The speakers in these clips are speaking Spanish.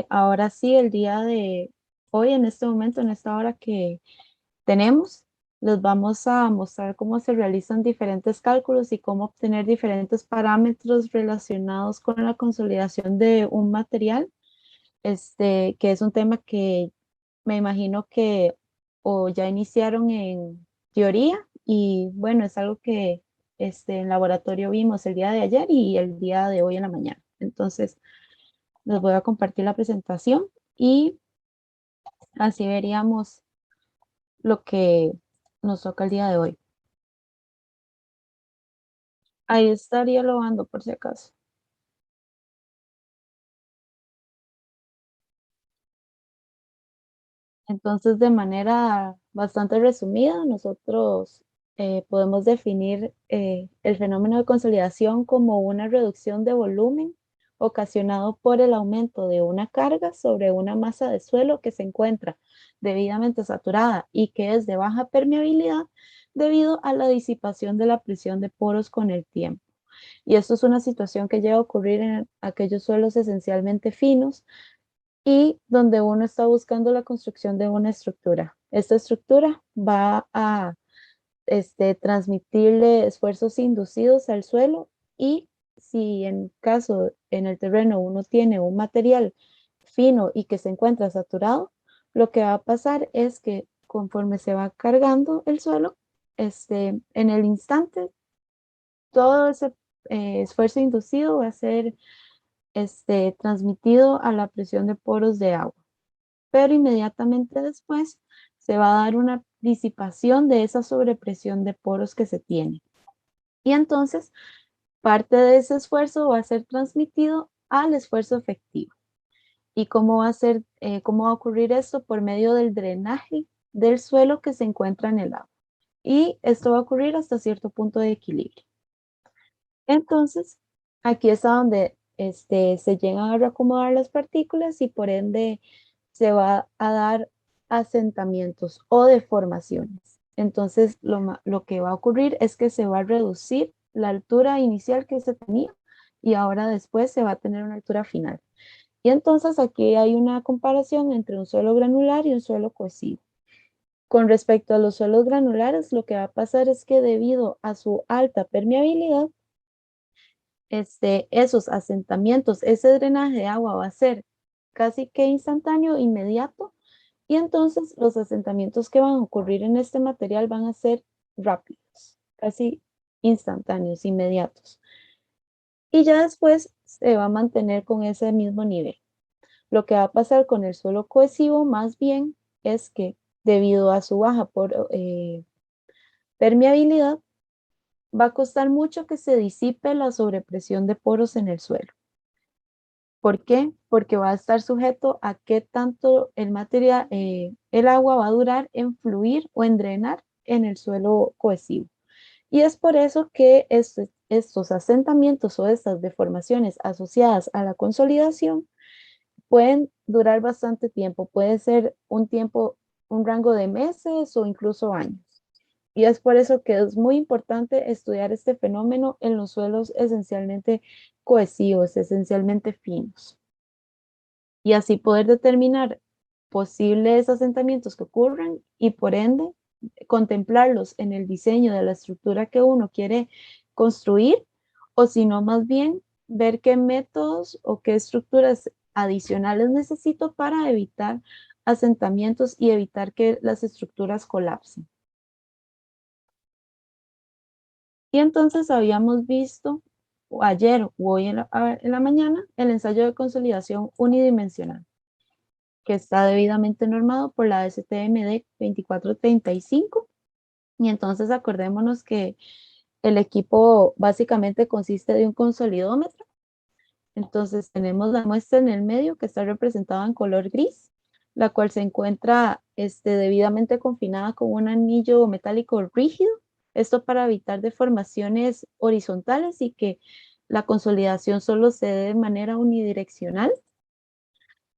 Ahora sí, el día de hoy, en este momento, en esta hora que tenemos, les vamos a mostrar cómo se realizan diferentes cálculos y cómo obtener diferentes parámetros relacionados con la consolidación de un material, que es un tema que me imagino que o ya iniciaron en teoría y bueno, es algo que en laboratorio vimos el día de ayer y el día de hoy en la mañana. Entonces, les voy a compartir la presentación y así veríamos lo que nos toca el día de hoy. Ahí estaría lobando por si acaso. Entonces, de manera bastante resumida, nosotros podemos definir el fenómeno de consolidación como una reducción de volumen ocasionado por el aumento de una carga sobre una masa de suelo que se encuentra debidamente saturada y que es de baja permeabilidad debido a la disipación de la presión de poros con el tiempo. Y esto es una situación que llega a ocurrir en aquellos suelos esencialmente finos y donde uno está buscando la construcción de una estructura. Esta estructura va a transmitirle esfuerzos inducidos al suelo y si en caso en el terreno uno tiene un material fino y que se encuentra saturado, lo que va a pasar es que conforme se va cargando el suelo, en el instante, todo ese esfuerzo inducido va a ser transmitido a la presión de poros de agua, pero inmediatamente después se va a dar una disipación de esa sobrepresión de poros que se tiene. Y entonces parte de ese esfuerzo va a ser transmitido al esfuerzo efectivo. ¿Y cómo va a ser, cómo va a ocurrir esto? Por medio del drenaje del suelo que se encuentra en el agua. Y esto va a ocurrir hasta cierto punto de equilibrio. Entonces, aquí es a donde se llegan a reacomodar las partículas y por ende se va a dar asentamientos o deformaciones. Entonces, lo que va a ocurrir es que se va a reducir la altura inicial que se tenía y ahora después se va a tener una altura final. Y entonces aquí hay una comparación entre un suelo granular y un suelo cohesivo. Con respecto a los suelos granulares, lo que va a pasar es que debido a su alta permeabilidad, esos asentamientos, ese drenaje de agua va a ser casi que instantáneo, inmediato, y entonces los asentamientos que van a ocurrir en este material van a ser rápidos, casi instantáneos, inmediatos. Y ya después se va a mantener con ese mismo nivel. Lo que va a pasar con el suelo cohesivo más bien es que debido a su baja permeabilidad, va a costar mucho que se disipe la sobrepresión de poros en el suelo. ¿Por qué? Porque va a estar sujeto a qué tanto el material, el agua va a durar en fluir o en drenar en el suelo cohesivo. Y es por eso que estos asentamientos o estas deformaciones asociadas a la consolidación pueden durar bastante tiempo. Puede ser un tiempo, un rango de meses o incluso años. Y es por eso que es muy importante estudiar este fenómeno en los suelos esencialmente cohesivos, esencialmente finos, y así poder determinar posibles asentamientos que ocurran y por ende contemplarlos en el diseño de la estructura que uno quiere construir, o si no, más bien ver qué métodos o qué estructuras adicionales necesito para evitar asentamientos y evitar que las estructuras colapsen. Y entonces habíamos visto ayer o hoy en la mañana el ensayo de consolidación unidimensional, que está debidamente normado por la STMD 2435. Y entonces acordémonos que el equipo básicamente consiste de un consolidómetro. Entonces tenemos la muestra en el medio que está representada en color gris, la cual se encuentra debidamente confinada con un anillo metálico rígido. Esto para evitar deformaciones horizontales y que la consolidación solo se dé de manera unidireccional.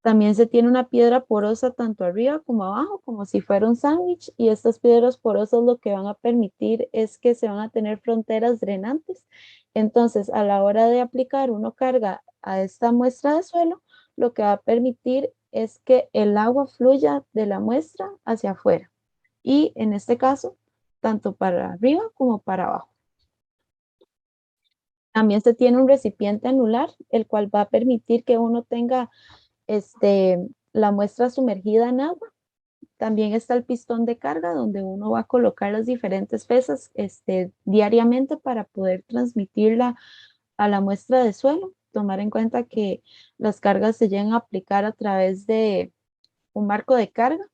También se tiene una piedra porosa tanto arriba como abajo, como si fuera un sándwich, y estas piedras porosas lo que van a permitir es que se van a tener fronteras drenantes. Entonces, a la hora de aplicar uno carga a esta muestra de suelo, lo que va a permitir es que el agua fluya de la muestra hacia afuera. Y en este caso, tanto para arriba como para abajo. También se tiene un recipiente anular, el cual va a permitir que uno tenga la muestra sumergida en agua. También está el pistón de carga, donde uno va a colocar las diferentes pesas diariamente para poder transmitirla a la muestra de suelo. Tomar en cuenta que las cargas se llegan a aplicar a través de un marco de carga.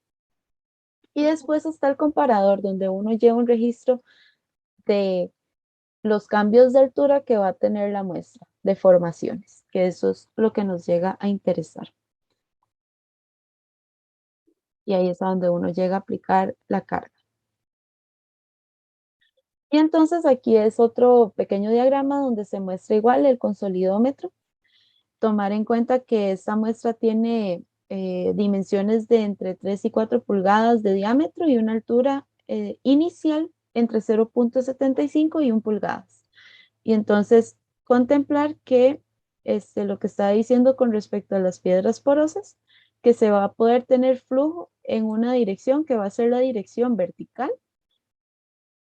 Y después está el comparador, donde uno lleva un registro de los cambios de altura que va a tener la muestra, deformaciones, que eso es lo que nos llega a interesar. Y ahí es a donde uno llega a aplicar la carga. Y entonces aquí es otro pequeño diagrama donde se muestra igual el consolidómetro. Tomar en cuenta que esta muestra tiene dimensiones de entre 3 y 4 pulgadas de diámetro y una altura inicial entre 0,75 y 1 pulgadas. Y entonces contemplar que lo que está diciendo con respecto a las piedras porosas, que se va a poder tener flujo en una dirección que va a ser la dirección vertical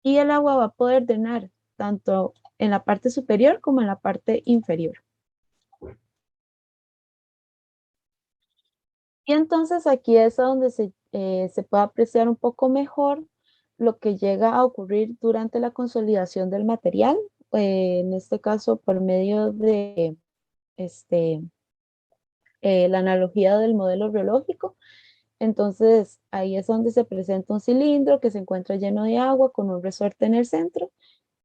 y el agua va a poder drenar tanto en la parte superior como en la parte inferior. Y entonces aquí es donde se puede apreciar un poco mejor lo que llega a ocurrir durante la consolidación del material, en este caso por medio de este, la analogía del modelo biológico. Entonces ahí es donde se presenta un cilindro que se encuentra lleno de agua con un resorte en el centro.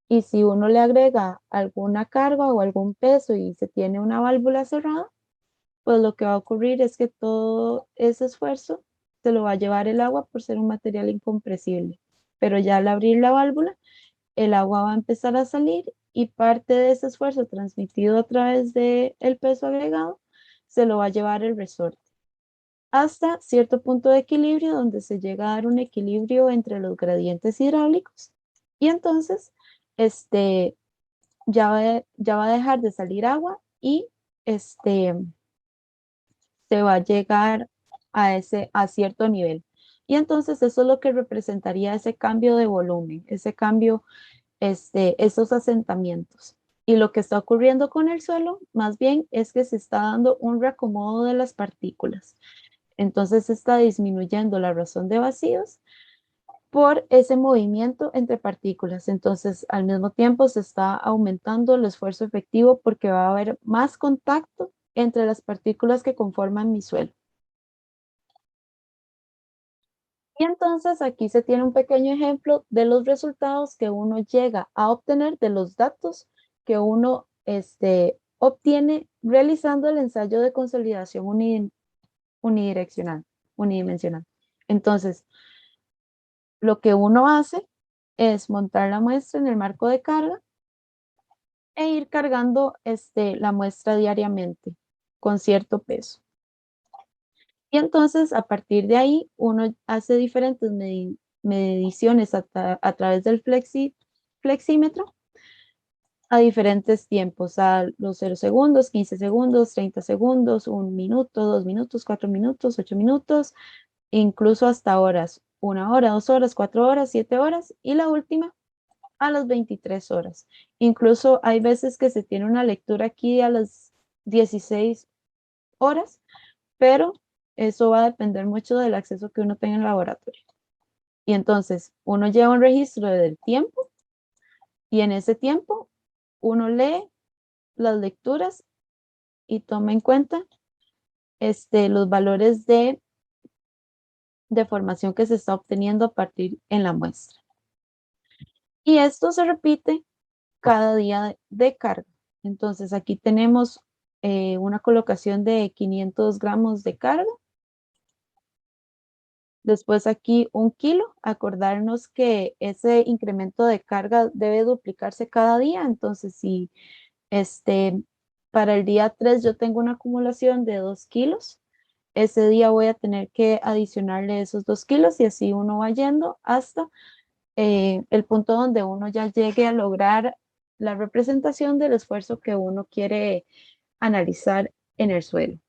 Y si uno le agrega alguna carga o algún peso y se tiene una válvula cerrada, pues lo que va a ocurrir es que todo ese esfuerzo se lo va a llevar el agua por ser un material incompresible. Pero ya al abrir la válvula, el agua va a empezar a salir y parte de ese esfuerzo transmitido a través del peso agregado se lo va a llevar el resorte hasta cierto punto de equilibrio donde se llega a dar un equilibrio entre los gradientes hidráulicos y entonces ya va a dejar de salir agua y se va a llegar a cierto nivel. Y entonces eso es lo que representaría ese cambio de volumen, ese cambio, esos asentamientos. Y lo que está ocurriendo con el suelo, más bien, es que se está dando un reacomodo de las partículas. Entonces se está disminuyendo la razón de vacíos por ese movimiento entre partículas. Entonces, al mismo tiempo se está aumentando el esfuerzo efectivo porque va a haber más contacto entre las partículas que conforman mi suelo. Y entonces aquí se tiene un pequeño ejemplo de los resultados que uno llega a obtener de los datos que uno obtiene realizando el ensayo de consolidación unidireccional, unidimensional. Entonces, lo que uno hace es montar la muestra en el marco de carga e ir cargando la muestra diariamente con cierto peso. Y entonces, a partir de ahí, uno hace diferentes mediciones a través del flexímetro a diferentes tiempos, a los 0 segundos, 15 segundos, 30 segundos, 1 minuto, 2 minutos, 4 minutos, 8 minutos, incluso hasta horas, 1 hora, 2 horas, 4 horas, 7 horas y la última a las 23 horas. Incluso hay veces que se tiene una lectura aquí a las 16 horas, pero eso va a depender mucho del acceso que uno tenga en el laboratorio. Y entonces uno lleva un registro del tiempo y en ese tiempo uno lee las lecturas y toma en cuenta los valores de deformación que se está obteniendo a partir en la muestra. Y esto se repite cada día de carga. Entonces aquí tenemos una colocación de 500 gramos de carga. Después aquí 1 kilo. Acordarnos que ese incremento de carga debe duplicarse cada día. Entonces si para el día 3 yo tengo una acumulación de 2 kilos, ese día voy a tener que adicionarle esos 2 kilos y así uno va yendo hasta el punto donde uno ya llegue a lograr la representación del esfuerzo que uno quiere analizar en el suelo.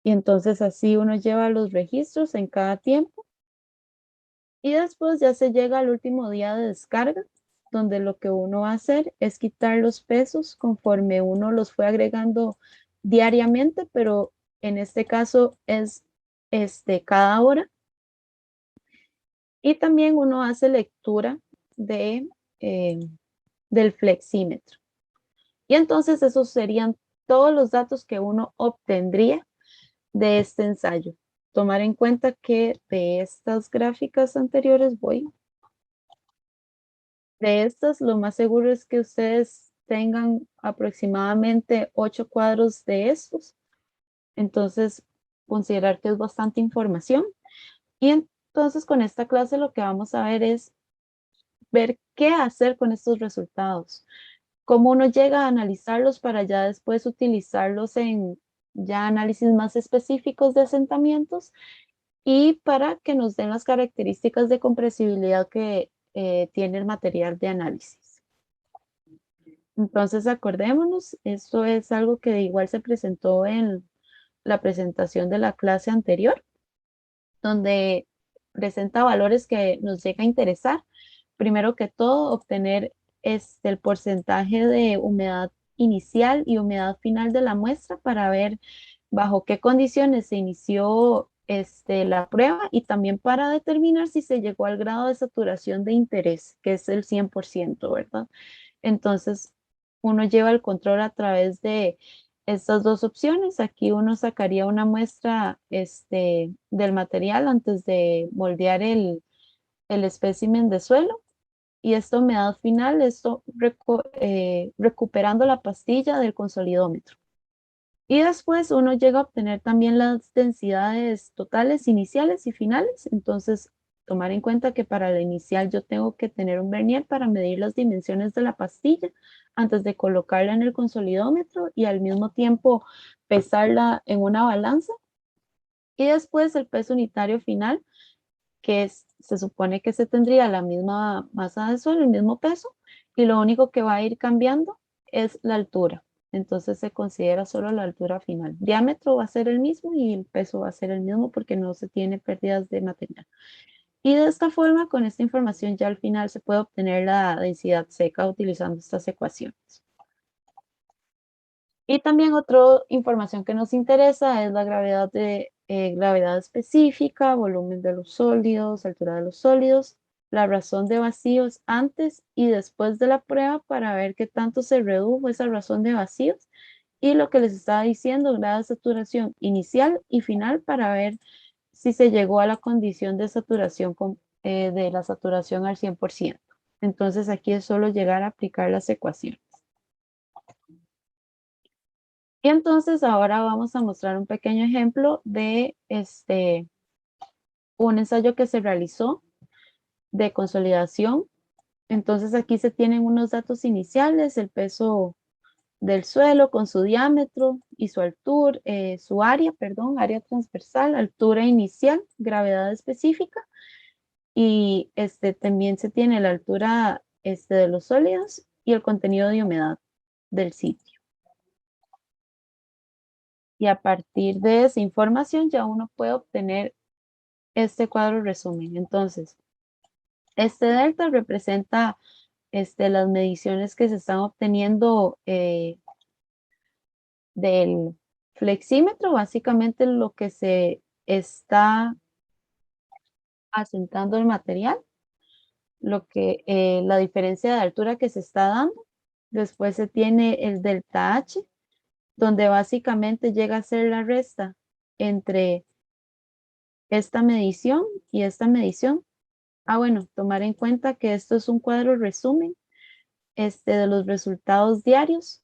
Y entonces así uno lleva los registros en cada tiempo y después ya se llega al último día de descarga, donde lo que uno va a hacer es quitar los pesos conforme uno los fue agregando diariamente, pero en este caso es cada hora. Y también uno hace lectura de, eh, del flexímetro. Y entonces esos serían todos los datos que uno obtendría de este ensayo. Tomar en cuenta que de estas gráficas anteriores de estas, lo más seguro es que ustedes tengan aproximadamente 8 cuadros de estos. Entonces, considerar que es bastante información. Y entonces con esta clase lo que vamos a ver es ver qué hacer con estos resultados, cómo uno llega a analizarlos para ya después utilizarlos en ya análisis más específicos de asentamientos y para que nos den las características de compresibilidad que tiene el material de análisis. Entonces, acordémonos, esto es algo que igual se presentó en la presentación de la clase anterior, donde presenta valores que nos llega a interesar. Primero que todo, obtener el porcentaje de humedad inicial y humedad final de la muestra para ver bajo qué condiciones se inició la prueba y también para determinar si se llegó al grado de saturación de interés, que es el 100%, ¿verdad? Entonces, uno lleva el control a través de estas dos opciones. Aquí uno sacaría una muestra del material antes de moldear el espécimen de suelo y esta humedad final, recuperando la pastilla del consolidómetro. Y después uno llega a obtener también las densidades totales iniciales y finales. Entonces, tomar en cuenta que para la inicial yo tengo que tener un vernier para medir las dimensiones de la pastilla antes de colocarla en el consolidómetro y al mismo tiempo pesarla en una balanza. Y después el peso unitario final, se supone que se tendría la misma masa de suelo, el mismo peso, y lo único que va a ir cambiando es la altura. Entonces se considera solo la altura final. Diámetro va a ser el mismo y el peso va a ser el mismo porque no se tiene pérdidas de material. Y de esta forma, con esta información ya al final se puede obtener la densidad seca utilizando estas ecuaciones. Y también otra información que nos interesa es la gravedad gravedad específica, volumen de los sólidos, altura de los sólidos, la razón de vacíos antes y después de la prueba para ver qué tanto se redujo esa razón de vacíos y lo que les estaba diciendo, grado de saturación inicial y final para ver si se llegó a la condición de saturación de la saturación al 100%. Entonces aquí es solo llegar a aplicar las ecuaciones. Y entonces ahora vamos a mostrar un pequeño ejemplo de un ensayo que se realizó de consolidación. Entonces aquí se tienen unos datos iniciales, el peso del suelo con su diámetro y su altura, su área, perdón, área transversal, altura inicial, gravedad específica y también se tiene la altura de los sólidos y el contenido de humedad del sitio. Y a partir de esa información ya uno puede obtener este cuadro resumen. Entonces, este delta representa las mediciones que se están obteniendo del flexímetro, básicamente lo que se está asentando el material, la diferencia de altura que se está dando. Después se tiene el delta H, donde básicamente llega a ser la resta entre esta medición y esta medición. Bueno, tomar en cuenta que esto es un cuadro resumen de los resultados diarios,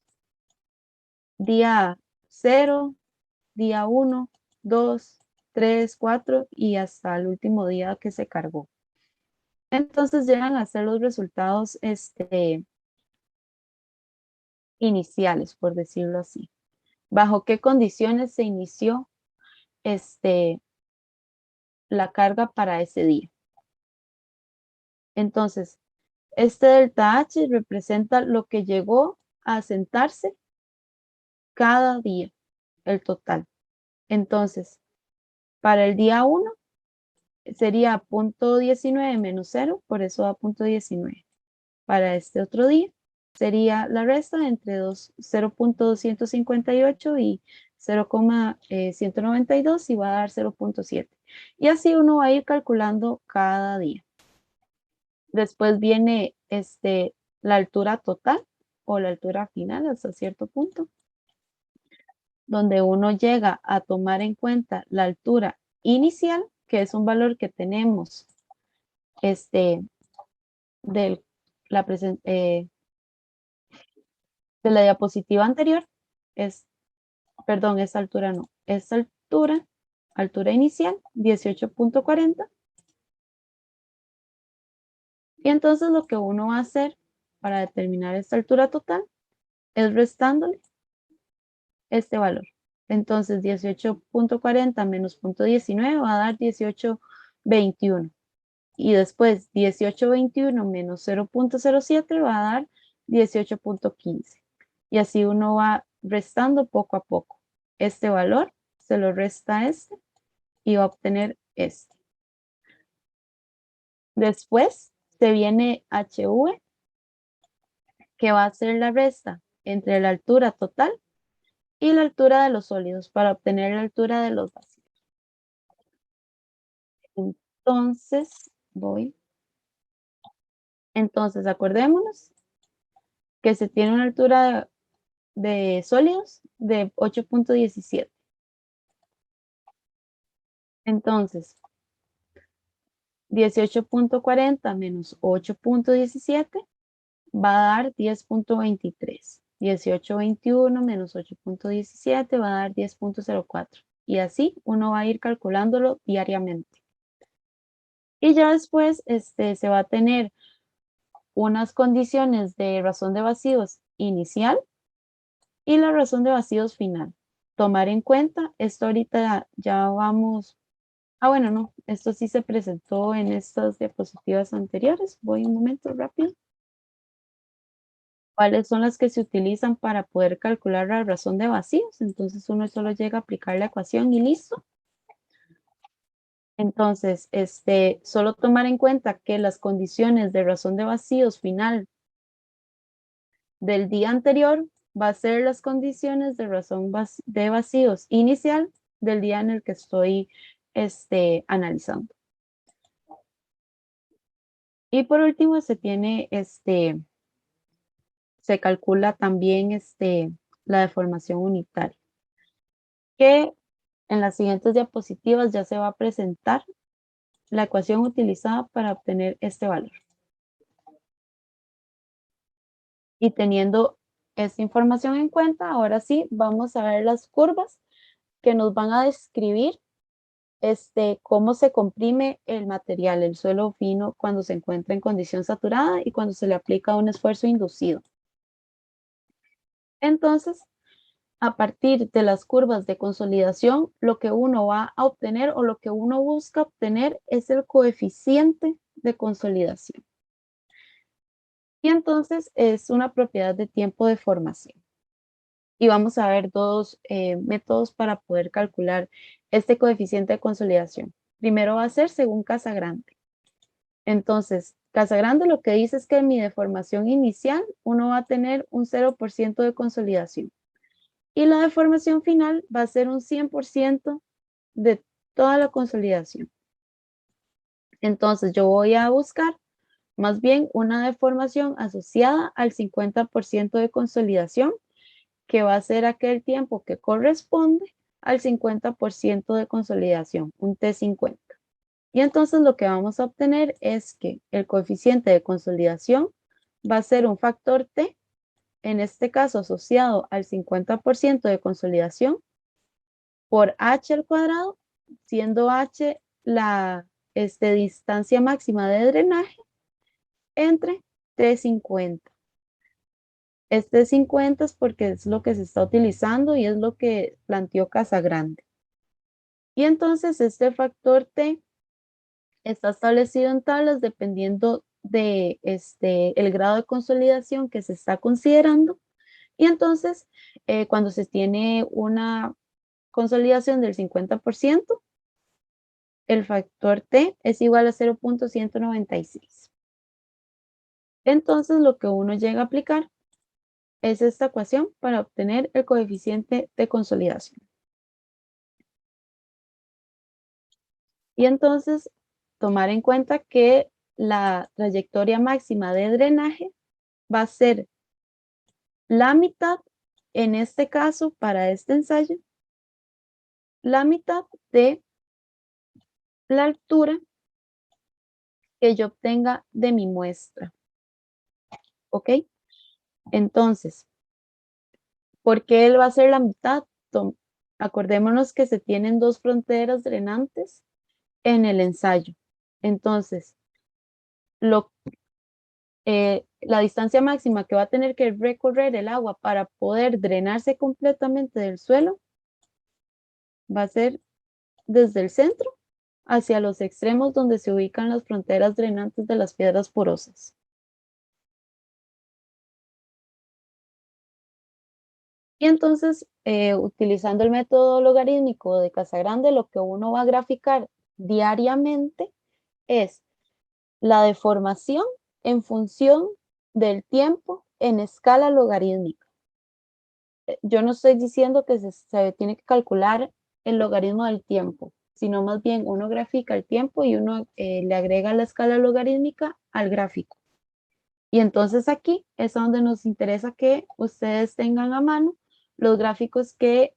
día 0, día 1, 2, 3, 4 y hasta el último día que se cargó. Entonces llegan a ser los resultados iniciales, por decirlo así. ¿Bajo qué condiciones se inició la carga para ese día? Entonces, este delta H representa lo que llegó a asentarse cada día, el total. Entonces, para el día 1 sería 0.19 menos 0, por eso da 0.19. Para este otro día sería la resta entre 0.258 y 0,192 y va a dar 0.7. Y así uno va a ir calculando cada día. Después viene la altura total o la altura final hasta cierto punto, donde uno llega a tomar en cuenta la altura inicial, que es un valor que tenemos de la, de la diapositiva anterior, perdón, esta altura no, esta altura inicial, 18.40. Y entonces lo que uno va a hacer para determinar esta altura total es restándole este valor. Entonces 18.40 menos 0.19 va a dar 18.21. Y después 18.21 menos 0.07 va a dar 18.15. Y así uno va restando poco a poco. Este valor se lo resta a este y va a obtener este. Después se viene HV, que va a ser la resta entre la altura total y la altura de los sólidos para obtener la altura de los vacíos. Entonces acordémonos que se tiene una altura de sólidos de 8.17. Entonces, 18.40 menos 8.17 va a dar 10.23. 18.21 menos 8.17 va a dar 10.04. Y así uno va a ir calculándolo diariamente. Y ya después se va a tener unas condiciones de razón de vacíos inicial y la razón de vacíos final. Tomar en cuenta, esto ahorita ya vamos. Bueno, no, esto sí se presentó en estas diapositivas anteriores. Voy un momento rápido. ¿Cuáles son las que se utilizan para poder calcular la razón de vacíos? Entonces uno solo llega a aplicar la ecuación y listo. Entonces, solo tomar en cuenta que las condiciones de razón de vacíos final del día anterior va a ser las condiciones de razón de vacíos inicial del día en el que estoy analizando. Y por último se tiene se calcula también la deformación unitaria, que en las siguientes diapositivas ya se va a presentar la ecuación utilizada para obtener este valor. Y teniendo esta información en cuenta, ahora sí vamos a ver las curvas que nos van a describir cómo se comprime el material, el suelo fino, cuando se encuentra en condición saturada y cuando se le aplica un esfuerzo inducido. Entonces, a partir de las curvas de consolidación, lo que uno va a obtener o lo que uno busca obtener es el coeficiente de consolidación. Y entonces es una propiedad de tiempo de formación. Y vamos a ver dos métodos para poder calcular este coeficiente de consolidación. Primero va a ser según Casagrande. Entonces, Casagrande lo que dice es que en mi deformación inicial uno va a tener un 0% de consolidación. Y la deformación final va a ser un 100% de toda la consolidación. Entonces yo voy a buscar más bien una deformación asociada al 50% de consolidación, que va a ser aquel tiempo que corresponde al 50% de consolidación, un T50. Y entonces lo que vamos a obtener es que el coeficiente de consolidación va a ser un factor T, en este caso asociado al 50% de consolidación, por h al cuadrado, siendo h la distancia máxima de drenaje entre T50. Este 50 es porque es lo que se está utilizando y es lo que planteó Casagrande. Y entonces este factor T está establecido en tablas dependiendo de el grado de consolidación que se está considerando. Y entonces, cuando se tiene una consolidación del 50%, el factor T es igual a 0.196. Entonces, lo que uno llega a aplicar es esta ecuación para obtener el coeficiente de consolidación. Y entonces, tomar en cuenta que la trayectoria máxima de drenaje va a ser la mitad, en este caso, para este ensayo, la mitad de la altura que yo obtenga de mi muestra. ¿Ok? Entonces, ¿por qué él va a ser la mitad? Acordémonos que se tienen dos fronteras drenantes en el ensayo. Entonces, la distancia máxima que va a tener que recorrer el agua para poder drenarse completamente del suelo va a ser desde el centro hacia los extremos donde se ubican las fronteras drenantes de las piedras porosas. Y entonces, utilizando el método logarítmico de Casagrande, lo que uno va a graficar diariamente es la deformación en función del tiempo en escala logarítmica. Yo no estoy diciendo que se tiene que calcular el logaritmo del tiempo, sino más bien uno grafica el tiempo y uno le agrega la escala logarítmica al gráfico. Y entonces aquí es donde nos interesa que ustedes tengan a mano los gráficos que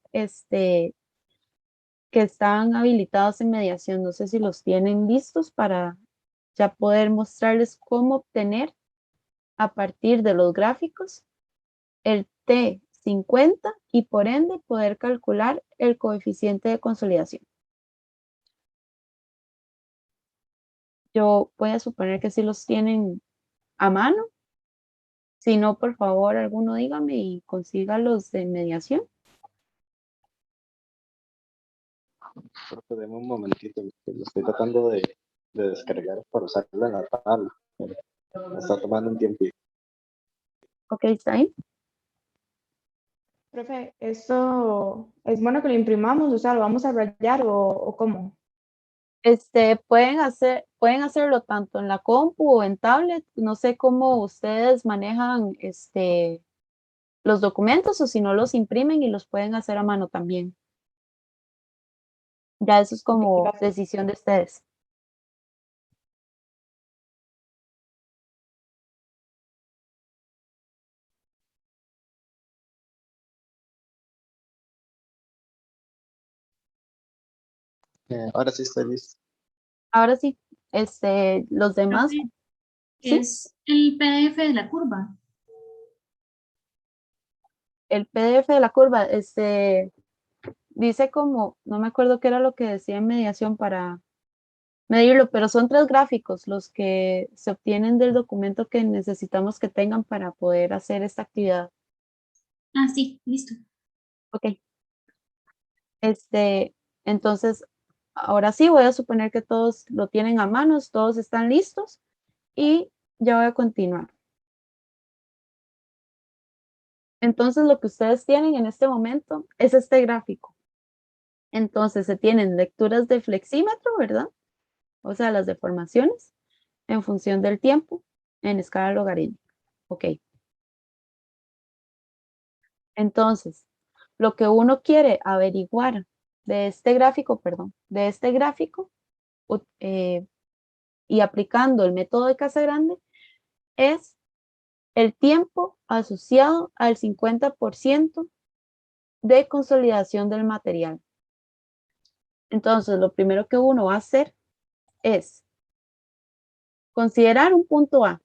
están habilitados en mediación. No sé si los tienen listos para ya poder mostrarles cómo obtener a partir de los gráficos el T50 y por ende poder calcular el coeficiente de consolidación. Yo voy a suponer que sí los tienen a mano. Si no, por favor, alguno dígame y consiga los de mediación. Porque deme un momentito, que lo estoy tratando de descargar para usarlo en la tabla. Me está tomando un tiempo. Ok, está ahí. Profe, ¿esto es bueno que lo imprimamos? O sea, ¿lo vamos a rayar o cómo? Pueden hacerlo tanto en la compu o en tablet. No sé cómo ustedes manejan los documentos o si no los imprimen y los pueden hacer a mano también. Ya eso es Ok, como gracias. decisión de ustedes. Ahora sí estoy listo. Ahora sí, los demás, Profe, sí, es el PDF de la curva. el PDF de la curva, dice como, no me acuerdo qué era lo que decía en mediación para medirlo, pero son 3 gráficos los que se obtienen del documento que necesitamos que tengan para poder hacer esta actividad. Ah, sí, listo. Ok. Entonces, ahora sí, voy a suponer que todos lo tienen a manos, todos están listos y ya voy a continuar. Entonces, lo que ustedes tienen en este momento es este gráfico. Entonces, se tienen lecturas de flexímetro, ¿verdad? O sea, las deformaciones en función del tiempo en escala logarítmica. Ok. Entonces, lo que uno quiere averiguar de este gráfico, y aplicando el método de Casagrande es el tiempo asociado al 50% de consolidación del material. Entonces, lo primero que uno va a hacer es considerar un punto A,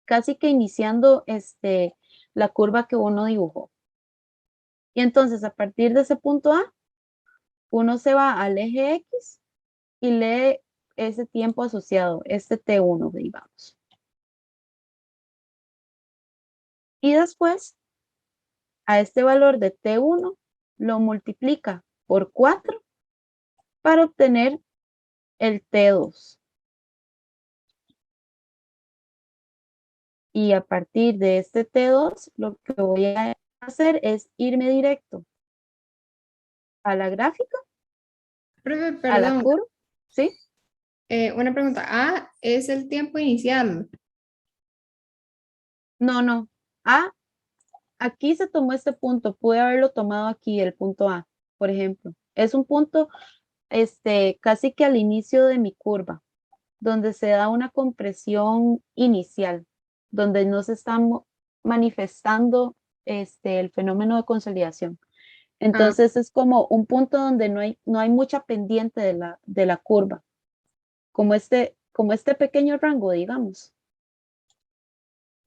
casi que iniciando la curva que uno dibujó. Y entonces, a partir de ese punto A, uno se va al eje X y lee ese tiempo asociado, este T1, digamos. Y después, a este valor de T1 lo multiplica por 4 para obtener el T2. Y a partir de este T2, lo que voy a hacer es irme directo a la gráfica, Profe, a la perdón, curva, ¿sí? una pregunta. A es el tiempo inicial. No, no. Aquí se tomó este punto, pude haberlo tomado aquí, el punto A, por ejemplo. Es un punto casi que al inicio de mi curva, donde se da una compresión inicial, donde no se está manifestando el fenómeno de consolidación. Ah, Entonces es como un punto donde no hay mucha pendiente de la curva, como este pequeño rango, digamos.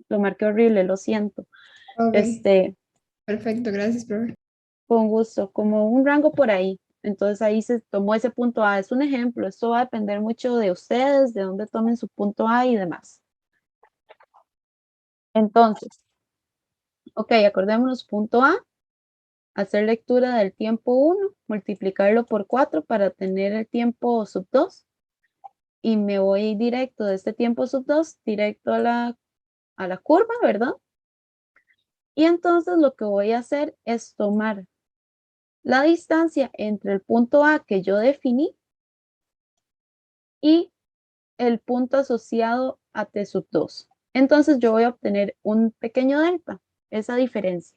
Lo marqué horrible, lo siento. ok, Este, perfecto, gracias, profe. con gusto, como un rango por ahí. Entonces ahí se tomó ese punto A. Es un ejemplo, esto va a depender mucho de ustedes, de dónde tomen su punto A y demás. Entonces, ok, acordémonos, punto A, hacer lectura del tiempo 1, multiplicarlo por 4 para tener el tiempo sub 2 y me voy directo de este tiempo sub 2, directo a la curva, ¿verdad? Y entonces lo que voy a hacer es tomar la distancia entre el punto A que yo definí y el punto asociado a T sub 2. Entonces yo voy a obtener un pequeño delta, esa diferencia.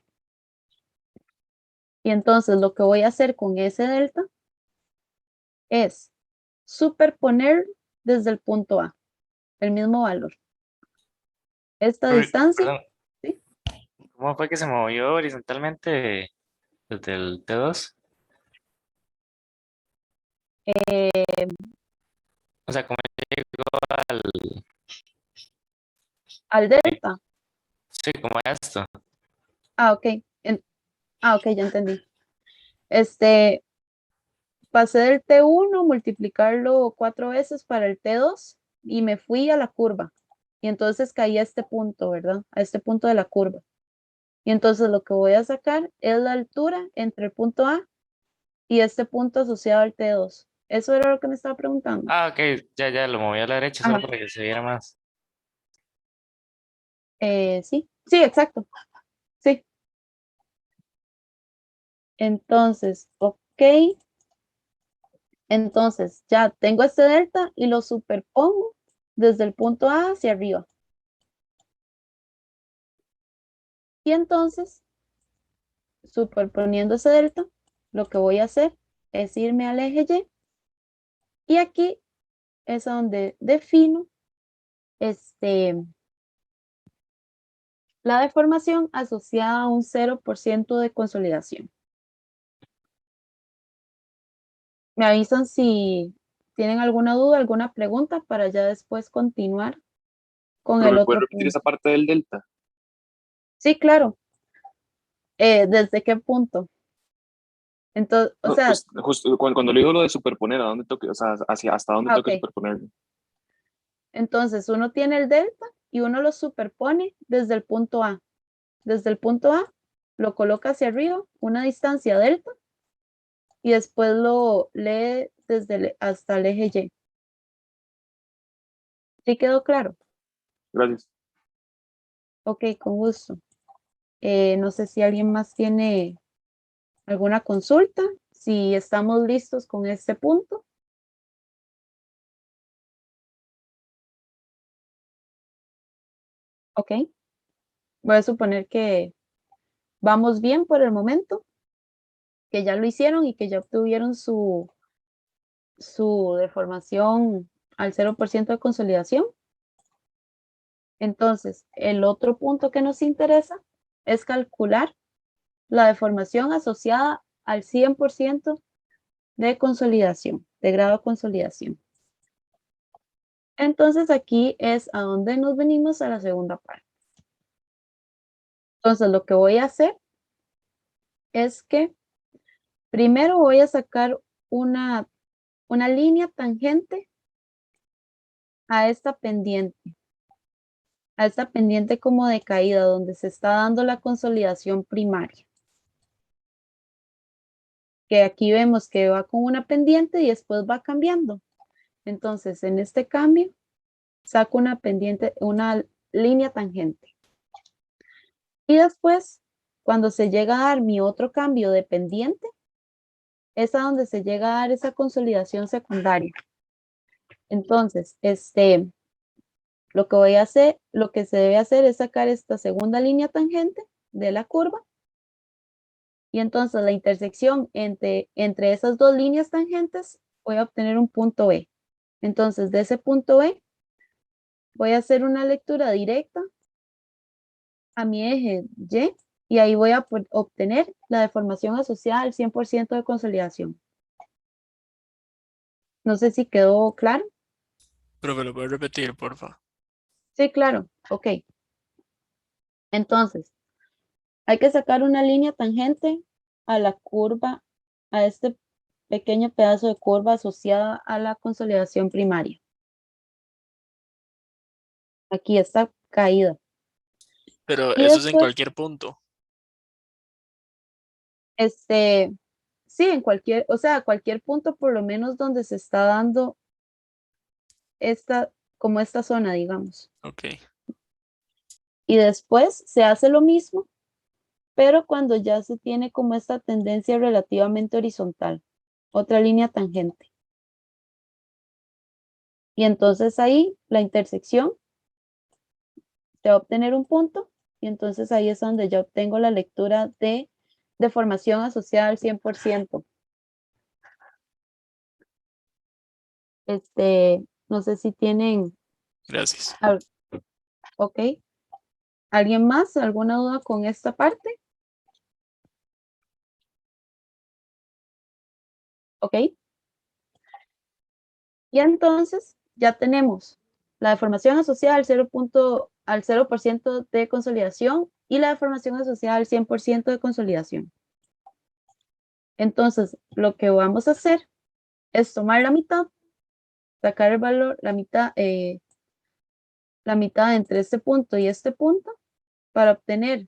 Y entonces lo que voy a hacer con ese delta es superponer desde el punto A, el mismo valor. Esta distancia, Perdón, ¿sí? ¿cómo fue que se movió horizontalmente desde el T2? O sea, ¿cómo llegó al... Al delta. Sí, como esto? Ah, ok. Ok, ya entendí. Este, pasé del T1, multiplicarlo 4 veces para el T2 y me fui a la curva. Y entonces caí a este punto, ¿verdad? A este punto de la curva. Y entonces lo que voy a sacar es la altura entre el punto A y este punto asociado al T2. Eso era lo que me estaba preguntando. Ah, ok, ya lo moví a la derecha solo Ajá. para que se viera más. Sí, sí, exacto. Sí. Entonces, ok. Entonces ya tengo este delta y lo superpongo desde el punto A hacia arriba. Y entonces, superponiendo ese delta, lo que voy a hacer es irme al eje y aquí es donde defino la deformación asociada a un 0% de consolidación. Me avisan si tienen alguna duda, alguna pregunta para ya después continuar con el Profe, ¿puede otro repetir esa punto. parte del delta? Sí, claro. ¿Desde qué punto? Entonces, o No, sea, pues justo cuando le digo lo de superponer, ¿a dónde toque, o sea, hasta dónde ok. toque superponer? Entonces uno tiene el delta y uno lo superpone desde el punto A. Desde el punto A lo coloca hacia arriba, una distancia delta, y después lo lee hasta el eje Y. ¿Sí quedó claro? Gracias. Ok, con gusto. No sé si alguien más tiene alguna consulta, si estamos listos con este punto. Ok, voy a suponer que vamos bien por el momento, que ya lo hicieron y que ya obtuvieron su deformación al 0% de consolidación. Entonces, el otro punto que nos interesa es calcular la deformación asociada al 100% de consolidación, de grado de consolidación. Entonces, aquí es a donde nos venimos a la segunda parte. Entonces, lo que voy a hacer es que primero voy a sacar una línea tangente a esta pendiente como de caída, donde se está dando la consolidación primaria. Que aquí vemos que va con una pendiente y después va cambiando. Entonces, en este cambio, saco una pendiente, una línea tangente. Y después, cuando se llega a dar mi otro cambio de pendiente, es a donde se llega a dar esa consolidación secundaria. Entonces, lo que voy a hacer, lo que se debe hacer es sacar esta segunda línea tangente de la curva. Y entonces la intersección entre esas dos líneas tangentes voy a obtener un punto B. Entonces, de ese punto B, voy a hacer una lectura directa a mi eje Y y ahí voy a obtener la deformación asociada al 100% de consolidación. No sé si quedó claro. Profe, ¿lo puedes repetir, porfa? Sí, claro. Ok. Entonces, hay que sacar una línea tangente a la curva, a este pequeño pedazo de curva asociada a la consolidación primaria. Aquí está caída. Pero Y eso es en después, cualquier punto. sí, en cualquier, o sea, cualquier punto por lo menos donde se está dando como esta zona, digamos. Ok. Y después se hace lo mismo, pero cuando ya se tiene como esta tendencia relativamente horizontal, otra línea tangente. Y entonces ahí la intersección se va a obtener un punto y entonces ahí es donde yo obtengo la lectura de deformación asociada al 100%. No sé si tienen, Gracias. ok. ¿Alguien más? ¿Alguna duda con esta parte? Ok. Y entonces ya tenemos la deformación asociada al 0% de consolidación y la deformación asociada al 100% de consolidación. Entonces, lo que vamos a hacer es tomar la mitad, sacar el valor, la mitad entre este punto y este punto para obtener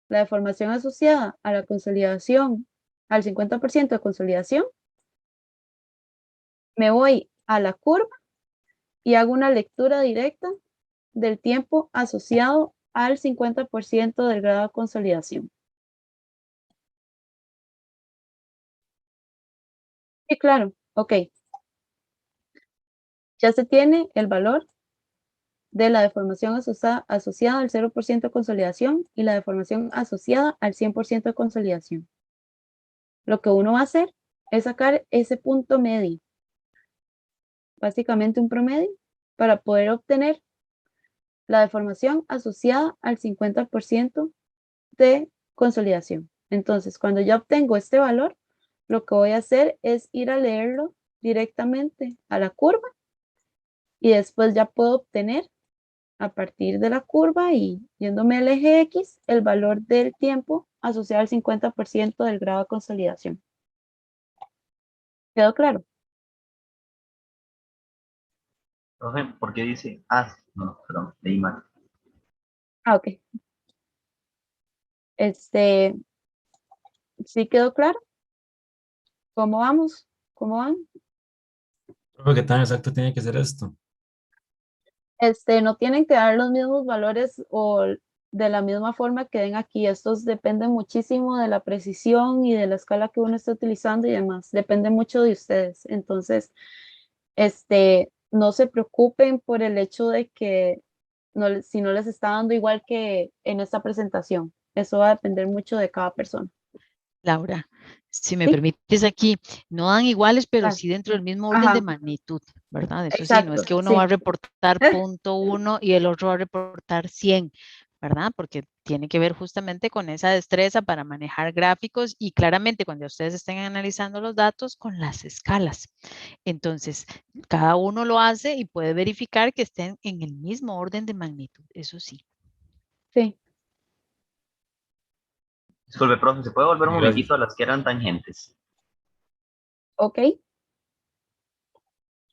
la deformación asociada a la consolidación, al 50% de consolidación. Me voy a la curva y hago una lectura directa del tiempo asociado al 50% del grado de consolidación. Sí, claro, ok. Ya se tiene el valor de la deformación asociada al 0% de consolidación y la deformación asociada al 100% de consolidación. Lo que uno va a hacer es sacar ese punto medio, básicamente un promedio, para poder obtener la deformación asociada al 50% de consolidación. Entonces, cuando ya obtengo este valor, lo que voy a hacer es ir a leerlo directamente a la curva y después ya puedo obtener a partir de la curva y yéndome al eje X, el valor del tiempo asociado al 50% del grado de consolidación. ¿Quedó claro? Profe, ¿por qué dice as? No, perdón, leí mal. Ok. ¿Sí quedó claro? ¿Cómo vamos? ¿Cómo van? Profe, ¿qué tan exacto tiene que ser esto? No tienen que dar los mismos valores o de la misma forma que den aquí. Estos dependen muchísimo de la precisión y de la escala que uno está utilizando y demás. Depende mucho de ustedes. Entonces, no se preocupen por el hecho de que si no les está dando igual que en esta presentación. Eso va a depender mucho de cada persona. Laura, si me ¿Sí? permites aquí, no dan iguales, pero Ah, sí dentro del mismo orden de ajá, magnitud, ¿verdad? Eso sí, no exacto, es que uno sí. va a reportar .1 y el otro va a reportar 100, ¿verdad? Porque tiene que ver justamente con esa destreza para manejar gráficos y claramente cuando ustedes estén analizando los datos con las escalas. Entonces, cada uno lo hace y puede verificar que estén en el mismo orden de magnitud, eso sí. Sí. Disculpe, profe, ¿se puede volver un Gracias. momentito a las que eran tangentes? Ok.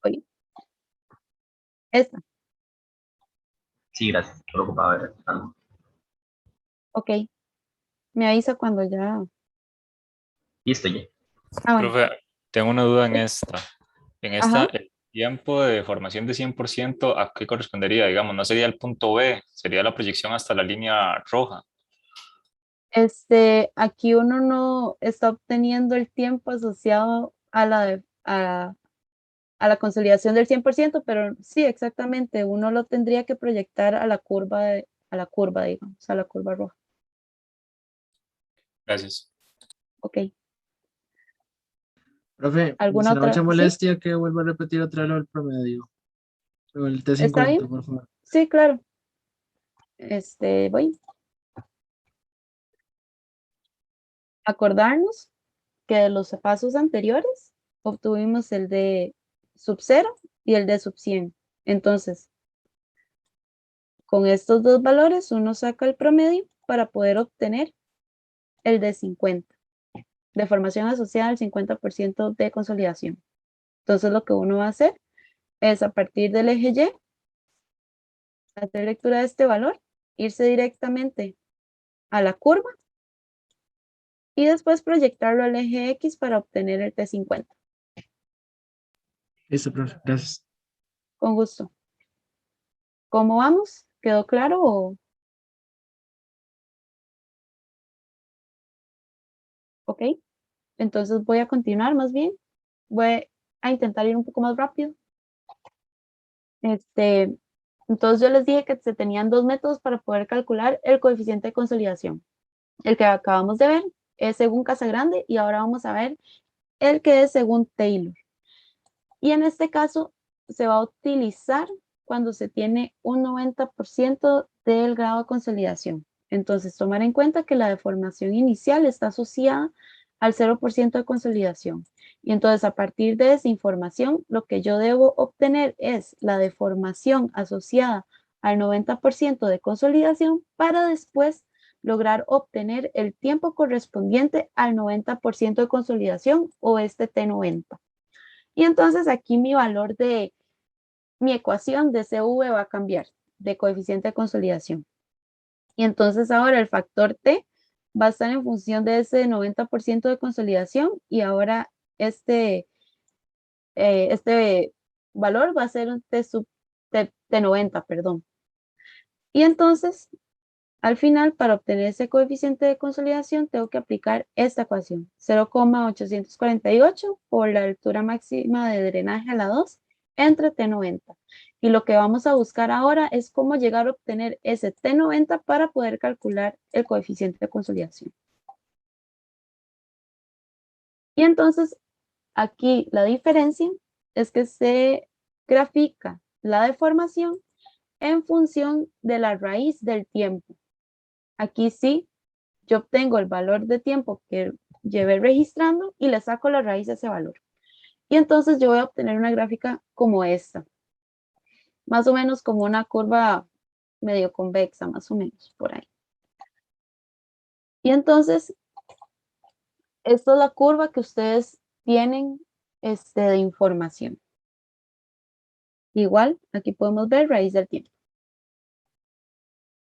Oye. Esta. Sí, gracias. Solo ocupaba ver algo. Ok. Me avisa cuando ya. Listo, ya. Ah, bueno. Profe, tengo una duda en esta. En esta, Ajá. el tiempo de deformación de 100%, ¿a qué correspondería? Digamos, no sería el punto B, sería la proyección hasta la línea roja. Aquí uno no está obteniendo el tiempo asociado a la consolidación del 100%, pero sí, exactamente, uno lo tendría que proyectar a la curva, digamos, a la curva roja. Gracias. Ok. Profe, ¿Alguna será mucha otra? ¿Sí? molestia que vuelva a repetir otra vez lo del promedio. O el ¿Está bien? T50, por favor. Sí, claro. Voy. Acordarnos que de los pasos anteriores obtuvimos el de sub 0 y el de sub 100. Entonces, con estos dos valores uno saca el promedio para poder obtener el de 50. Deformación asociada al 50% de consolidación. Entonces, lo que uno va a hacer es a partir del eje Y, hacer lectura de este valor, irse directamente a la curva y después proyectarlo al eje X para obtener el T50. Listo, profe. Gracias. Con gusto. ¿Cómo vamos? ¿Quedó claro o...? Ok. Entonces voy a continuar más bien. Voy a intentar ir un poco más rápido. Entonces yo les dije que se tenían dos métodos para poder calcular el coeficiente de consolidación. El que acabamos de ver es según Casagrande y ahora vamos a ver el que es según Taylor. Y en este caso se va a utilizar cuando se tiene un 90% del grado de consolidación. Entonces, tomar en cuenta que la deformación inicial está asociada al 0% de consolidación. Y entonces, a partir de esa información, lo que yo debo obtener es la deformación asociada al 90% de consolidación para después lograr obtener el tiempo correspondiente al 90% de consolidación o este T90. Y entonces aquí mi valor de mi ecuación de CV va a cambiar de coeficiente de consolidación. Y entonces ahora el factor T va a estar en función de ese 90% de consolidación y ahora este valor va a ser un T90, perdón. Y entonces, al final, para obtener ese coeficiente de consolidación, tengo que aplicar esta ecuación, 0,848 por la altura máxima de drenaje a la 2 entre T90. Y lo que vamos a buscar ahora es cómo llegar a obtener ese T90 para poder calcular el coeficiente de consolidación. Y entonces, aquí la diferencia es que se grafica la deformación en función de la raíz del tiempo. Aquí sí, yo obtengo el valor de tiempo que llevé registrando y le saco la raíz de ese valor. Y entonces yo voy a obtener una gráfica como esta, más o menos como una curva medio convexa, más o menos por ahí. Y entonces, esta es la curva que ustedes tienen de información. Igual, aquí podemos ver raíz del tiempo.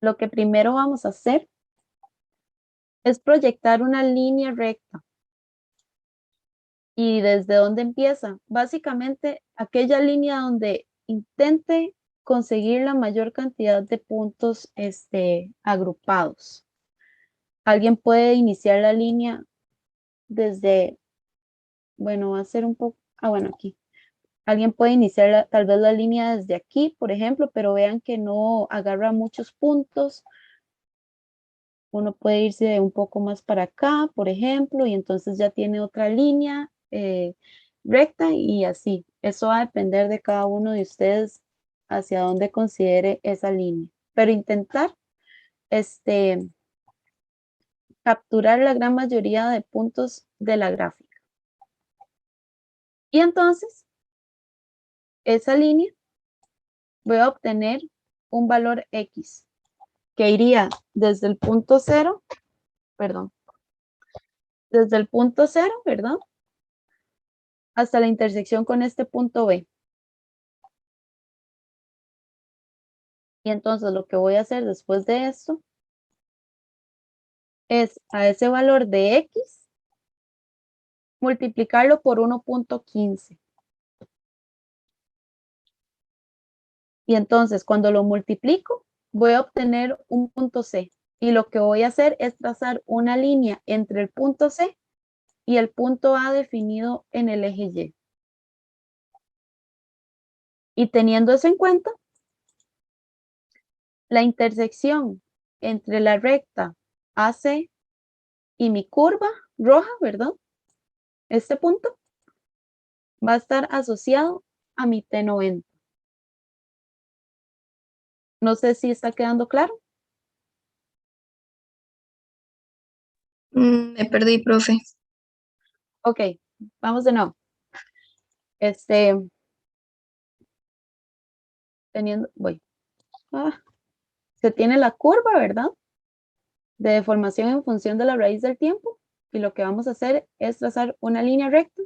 Lo que primero vamos a hacer es proyectar una línea recta. ¿Y desde dónde empieza? Básicamente, aquella línea donde intente conseguir la mayor cantidad de puntos agrupados. Alguien puede iniciar la línea desde, bueno, va a ser un poco, bueno, aquí. Alguien puede iniciar tal vez la línea desde aquí, por ejemplo, pero vean que no agarra muchos puntos. Uno puede irse un poco más para acá, por ejemplo, y entonces ya tiene otra línea recta y así. Eso va a depender de cada uno de ustedes hacia dónde considere esa línea. Pero intentar capturar la gran mayoría de puntos de la gráfica. Y entonces, esa línea voy a obtener un valor X que iría desde el punto 0, perdón, desde el punto 0, ¿verdad? Hasta la intersección con este punto B. Y entonces lo que voy a hacer después de esto es a ese valor de X multiplicarlo por 1.15. Y entonces cuando lo multiplico voy a obtener un punto C. Y lo que voy a hacer es trazar una línea entre el punto C y el punto A definido en el eje Y. Y teniendo eso en cuenta, la intersección entre la recta AC y mi curva roja, ¿verdad? Este punto va a estar asociado a mi T90. No sé si está quedando claro. Me perdí, profe. Ok, vamos de nuevo. Se tiene la curva, ¿verdad? De deformación en función de la raíz del tiempo. Y lo que vamos a hacer es trazar una línea recta,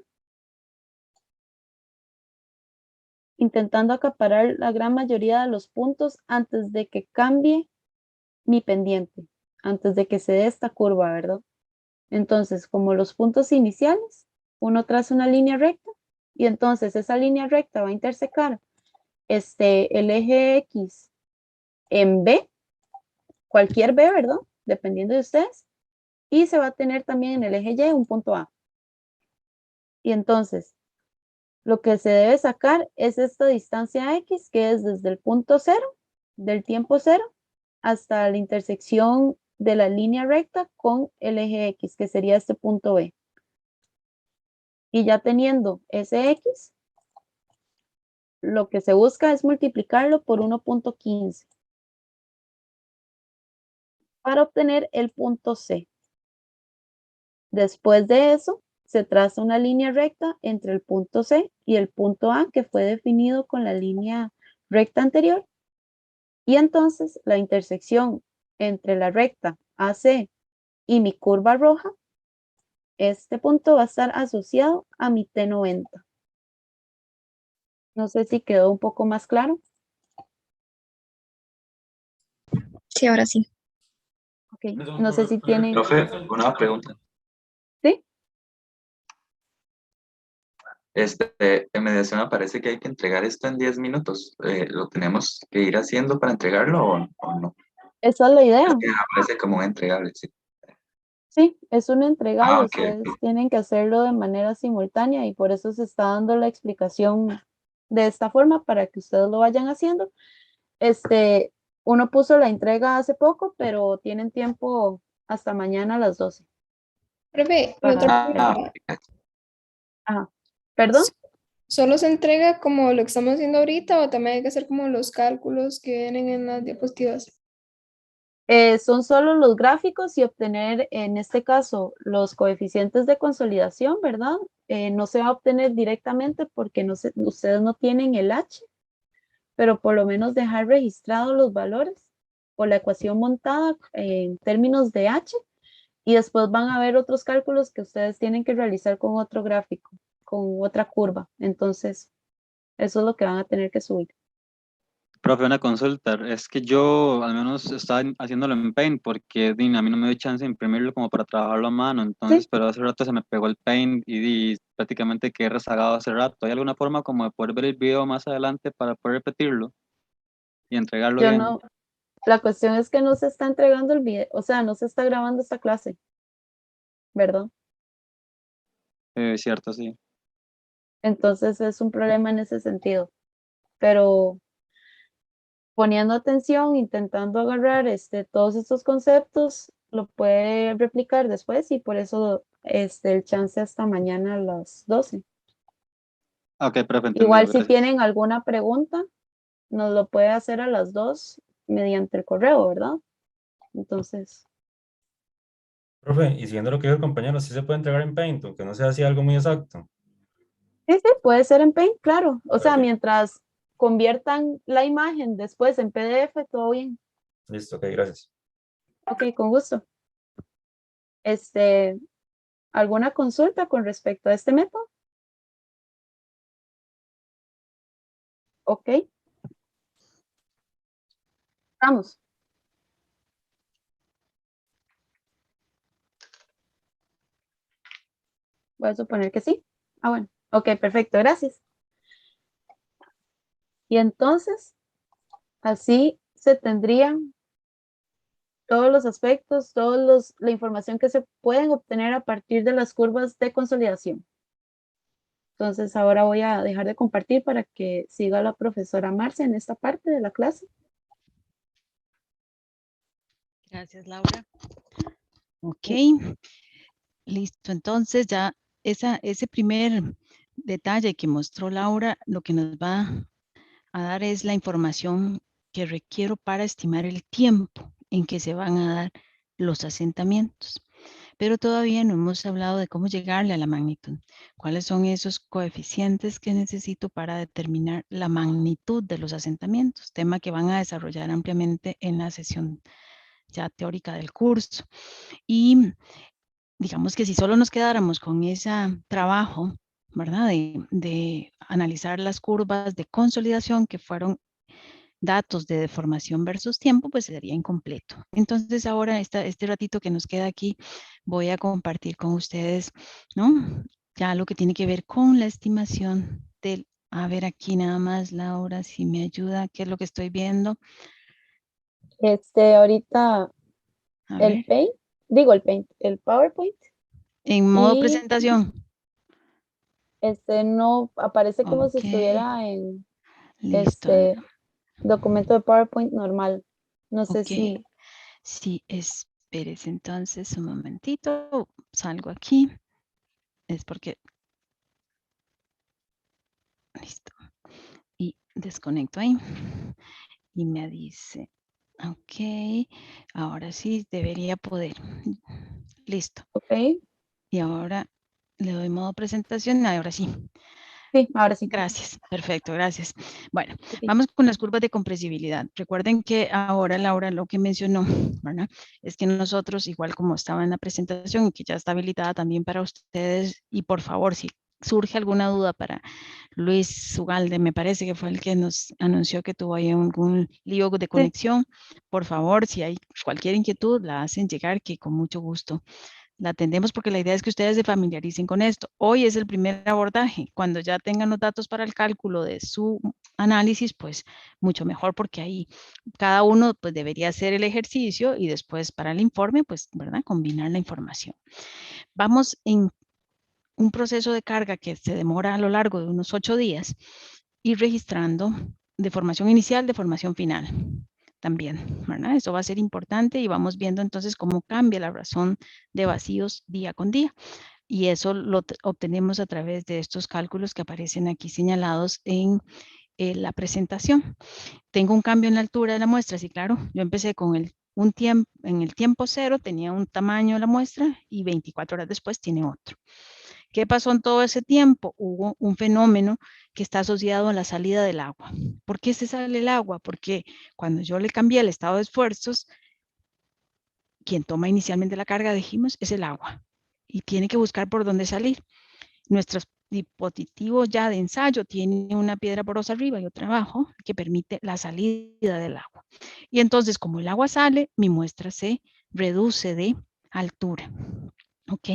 intentando acaparar la gran mayoría de los puntos antes de que cambie mi pendiente, antes de que se dé esta curva, ¿verdad? Entonces, como los puntos iniciales, uno traza una línea recta y entonces esa línea recta va a intersecar el eje X en B, cualquier B, ¿verdad? Dependiendo de ustedes. Y se va a tener también en el eje Y un punto A. Y entonces, lo que se debe sacar es esta distancia X, que es desde el punto 0, del tiempo 0, hasta la intersección de la línea recta con el eje X, que sería este punto B. Y ya teniendo ese X, lo que se busca es multiplicarlo por 1.15 para obtener el punto C. Después de eso, se traza una línea recta entre el punto C y el punto A, que fue definido con la línea recta anterior. Y entonces la intersección entre la recta AC y mi curva roja, este punto va a estar asociado a mi T90. No sé si quedó un poco más claro. Sí, ahora sí. Ok, no sé si tienen... Profe, una pregunta. ¿Sí? En mediación aparece que hay que entregar esto en 10 minutos. ¿Lo tenemos que ir haciendo para entregarlo o no? Esa es la idea. Es que aparece como un entregable, sí. Sí, es un entregable. Ah, ok. Ustedes tienen que hacerlo de manera simultánea y por eso se está dando la explicación de esta forma para que ustedes lo vayan haciendo. Uno puso la entrega hace poco, pero tienen tiempo hasta mañana a las 12. Profe, y Para otra hacerlo. pregunta. Ajá. ¿Perdón? ¿Solo se entrega como lo que estamos haciendo ahorita o también hay que hacer como los cálculos que vienen en las diapositivas? Son solo los gráficos y obtener, en este caso, los coeficientes de consolidación, ¿verdad? No se va a obtener directamente porque ustedes no tienen el H, pero por lo menos dejar registrados los valores o la ecuación montada en términos de H y después van a haber otros cálculos que ustedes tienen que realizar con otro gráfico, con otra curva. Entonces, eso es lo que van a tener que subir. Profe, una consulta. Es que yo al menos estaba haciéndolo en Paint porque a mí no me dio chance de imprimirlo como para trabajarlo a mano. Entonces, Sí. pero hace rato se me pegó el Paint y prácticamente quedé rezagado hace rato. ¿Hay alguna forma como de poder ver el video más adelante para poder repetirlo y entregarlo Yo bien? no, la cuestión es que no se está entregando el video, o sea, no se está grabando esta clase, ¿verdad? Cierto, sí. Entonces es un problema en ese sentido. Pero poniendo atención, intentando agarrar todos estos conceptos, lo puede replicar después y por eso el chance hasta mañana a las 12. Ok, profe, entendido. Igual si Gracias. tienen alguna pregunta, nos lo puede hacer a las 2 mediante el correo, ¿verdad? Entonces, Profe, y siguiendo lo que dijo el compañero, sí se puede entregar en Paint, aunque no sea así algo muy exacto. sí, puede ser en Paint, claro. O sea, Ok. mientras conviertan la imagen después en PDF, todo bien. Listo, ok, gracias. Ok, con gusto. ¿Alguna consulta con respecto a este método? Ok. Vamos. Voy a suponer que sí. Ah, bueno. Ok, perfecto, gracias. Y entonces, así se tendrían todos los aspectos, la información que se pueden obtener a partir de las curvas de consolidación. Entonces ahora voy a dejar de compartir para que siga la profesora Marcia en esta parte de la clase. Gracias, Laura. Ok, listo. Entonces ya ese primer detalle que mostró Laura, lo que nos va a dar es la información que requiero para estimar el tiempo en que se van a dar los asentamientos. Pero todavía no hemos hablado de cómo llegarle a la magnitud. ¿Cuáles son esos coeficientes que necesito para determinar la magnitud de los asentamientos? Tema que van a desarrollar ampliamente en la sesión ya teórica del curso. Y digamos que si solo nos quedáramos con ese trabajo, ¿verdad? De analizar las curvas de consolidación que fueron datos de deformación versus tiempo, pues sería incompleto. Entonces ahora este ratito que nos queda aquí, voy a compartir con ustedes, ¿no? Ya lo que tiene que ver con la estimación del, a ver aquí nada más, Laura, si me ayuda, ¿qué es lo que estoy viendo? Ahorita A el ver. el PowerPoint. En modo Y presentación. no aparece como si Ok. estuviera en Listo. documento de PowerPoint normal. No sé Ok. si. Sí, espérese entonces un momentito. Salgo aquí. Es porque. Listo. Y desconecto ahí. Y me dice. Ok. Ahora sí debería poder. Listo. Ok. Y ahora le doy modo presentación. Ahora sí. Sí, ahora sí. Gracias, perfecto, gracias. Bueno, vamos con las curvas de compresibilidad. Recuerden que ahora Laura lo que mencionó, ¿verdad? Es que nosotros, igual como estaba en la presentación y que ya está habilitada también para ustedes, y por favor, si surge alguna duda para Luis Ugalde, me parece que fue el que nos anunció que tuvo ahí algún lío de conexión, por favor, si hay cualquier inquietud, la hacen llegar, que con mucho gusto la atendemos, porque la idea es que ustedes se familiaricen con esto. Hoy es el primer abordaje. Cuando ya tengan los datos para el cálculo de su análisis, pues mucho mejor, porque ahí cada uno pues debería hacer el ejercicio y después para el informe, pues, ¿verdad? Combinar la información. Vamos en un proceso de carga que se demora a lo largo de unos 8 días y registrando deformación inicial, deformación final. También, ¿verdad? Eso va a ser importante y vamos viendo entonces cómo cambia la razón de vacíos día con día. Y eso lo obtenemos a través de estos cálculos que aparecen aquí señalados en la presentación. Tengo un cambio en la altura de la muestra, sí, claro. Yo empecé con en el tiempo cero, tenía un tamaño de la muestra y 24 horas después tiene otro. ¿Qué pasó en todo ese tiempo? Hubo un fenómeno que está asociado a la salida del agua. ¿Por qué se sale el agua? Porque cuando yo le cambié el estado de esfuerzos, quien toma inicialmente la carga, dijimos, es el agua. Y tiene que buscar por dónde salir. Nuestro dispositivo ya de ensayo tiene una piedra porosa arriba y otra abajo que permite la salida del agua. Y entonces, como el agua sale, mi muestra se reduce de altura. ¿Ok?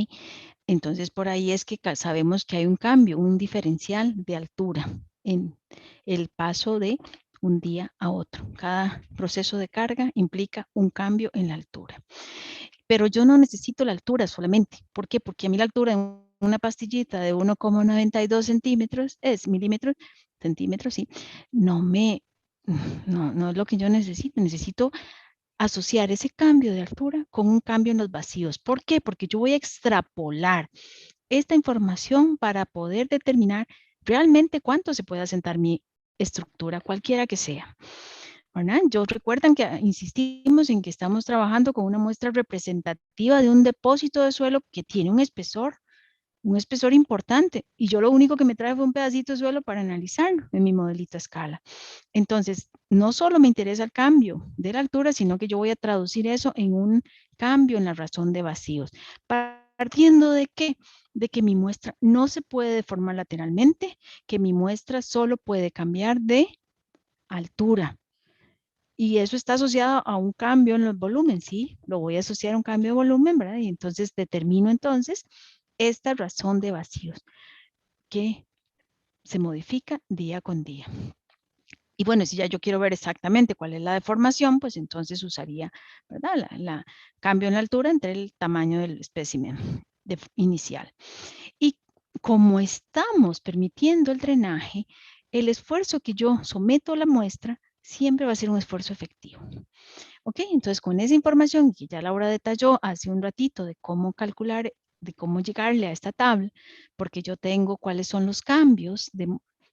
Entonces, por ahí es que sabemos que hay un cambio, un diferencial de altura en el paso de un día a otro. Cada proceso de carga implica un cambio en la altura. Pero yo no necesito la altura solamente. ¿Por qué? Porque a mí la altura de una pastillita de 1,92 centímetros, sí, no es lo que yo necesito. Necesito asociar ese cambio de altura con un cambio en los vacíos. ¿Por qué? Porque yo voy a extrapolar esta información para poder determinar realmente cuánto se puede asentar mi estructura, cualquiera que sea. ¿Verdad? Yo recuerdan que insistimos en que estamos trabajando con una muestra representativa de un depósito de suelo que tiene un espesor importante, y yo lo único que me trae fue un pedacito de suelo para analizarlo en mi modelito a escala. Entonces, no solo me interesa el cambio de la altura, sino que yo voy a traducir eso en un cambio en la razón de vacíos. ¿Partiendo de qué? De que mi muestra no se puede deformar lateralmente, que mi muestra solo puede cambiar de altura. Y eso está asociado a un cambio en los volúmenes, ¿sí? Lo voy a asociar a un cambio de volumen, ¿verdad? Y entonces determino entonces esta razón de vacíos que se modifica día con día. Y bueno, si ya yo quiero ver exactamente cuál es la deformación, pues entonces usaría, ¿verdad? Cambio en la altura entre el tamaño del espécimen inicial. Y como estamos permitiendo el drenaje, el esfuerzo que yo someto a la muestra siempre va a ser un esfuerzo efectivo. Ok, entonces con esa información que ya Laura detalló hace un ratito de cómo calcular, de cómo llegarle a esta tabla, porque yo tengo cuáles son los cambios,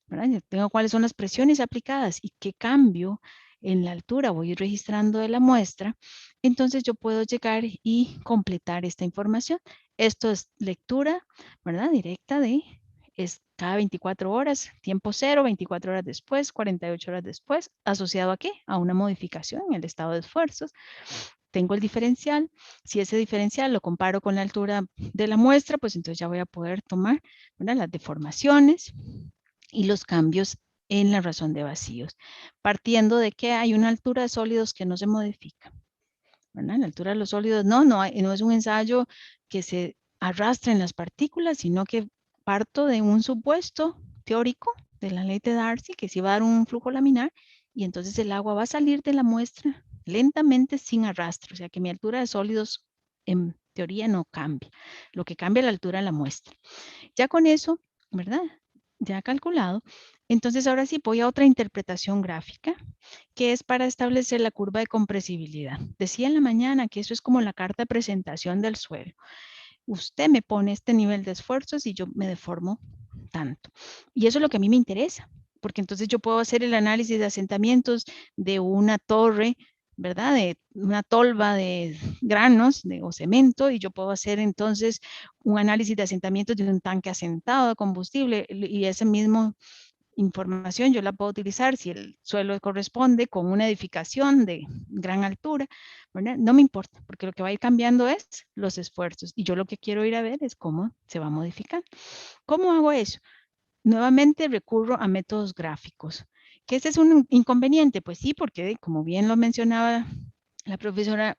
¿verdad? Yo tengo cuáles son las presiones aplicadas y qué cambio en la altura voy registrando de la muestra, entonces yo puedo llegar y completar esta información. Esto es lectura, ¿verdad? Directa es cada 24 horas, tiempo cero, 24 horas después, 48 horas después, ¿asociado a qué? A una modificación en el estado de esfuerzos. Tengo el diferencial. Si ese diferencial lo comparo con la altura de la muestra, pues entonces ya voy a poder tomar, ¿verdad?, las deformaciones y los cambios en la razón de vacíos, partiendo de que hay una altura de sólidos que no se modifica, ¿verdad? La altura de los sólidos no es un ensayo que se arrastren las partículas, sino que parto de un supuesto teórico de la ley de Darcy, que sí va a dar un flujo laminar, y entonces el agua va a salir de la muestra lentamente sin arrastre, o sea que mi altura de sólidos en teoría no cambia, lo que cambia es la altura de la muestra. Ya con eso, ¿verdad?, ya calculado, entonces ahora sí voy a otra interpretación gráfica, que es para establecer la curva de compresibilidad. Decía en la mañana que eso es como la carta de presentación del suelo. Usted me pone este nivel de esfuerzos y yo me deformo tanto. Y eso es lo que a mí me interesa, porque entonces yo puedo hacer el análisis de asentamientos de una torre, ¿verdad?, de una tolva de granos o cemento, y yo puedo hacer entonces un análisis de asentamientos de un tanque asentado de combustible, y ese mismo información yo la puedo utilizar si el suelo corresponde con una edificación de gran altura, ¿verdad? No me importa, porque lo que va a ir cambiando es los esfuerzos, y yo lo que quiero ir a ver es cómo se va a modificar. ¿Cómo hago eso? Nuevamente recurro a métodos gráficos. ¿Que ese es un inconveniente? Pues sí, porque como bien lo mencionaba la profesora,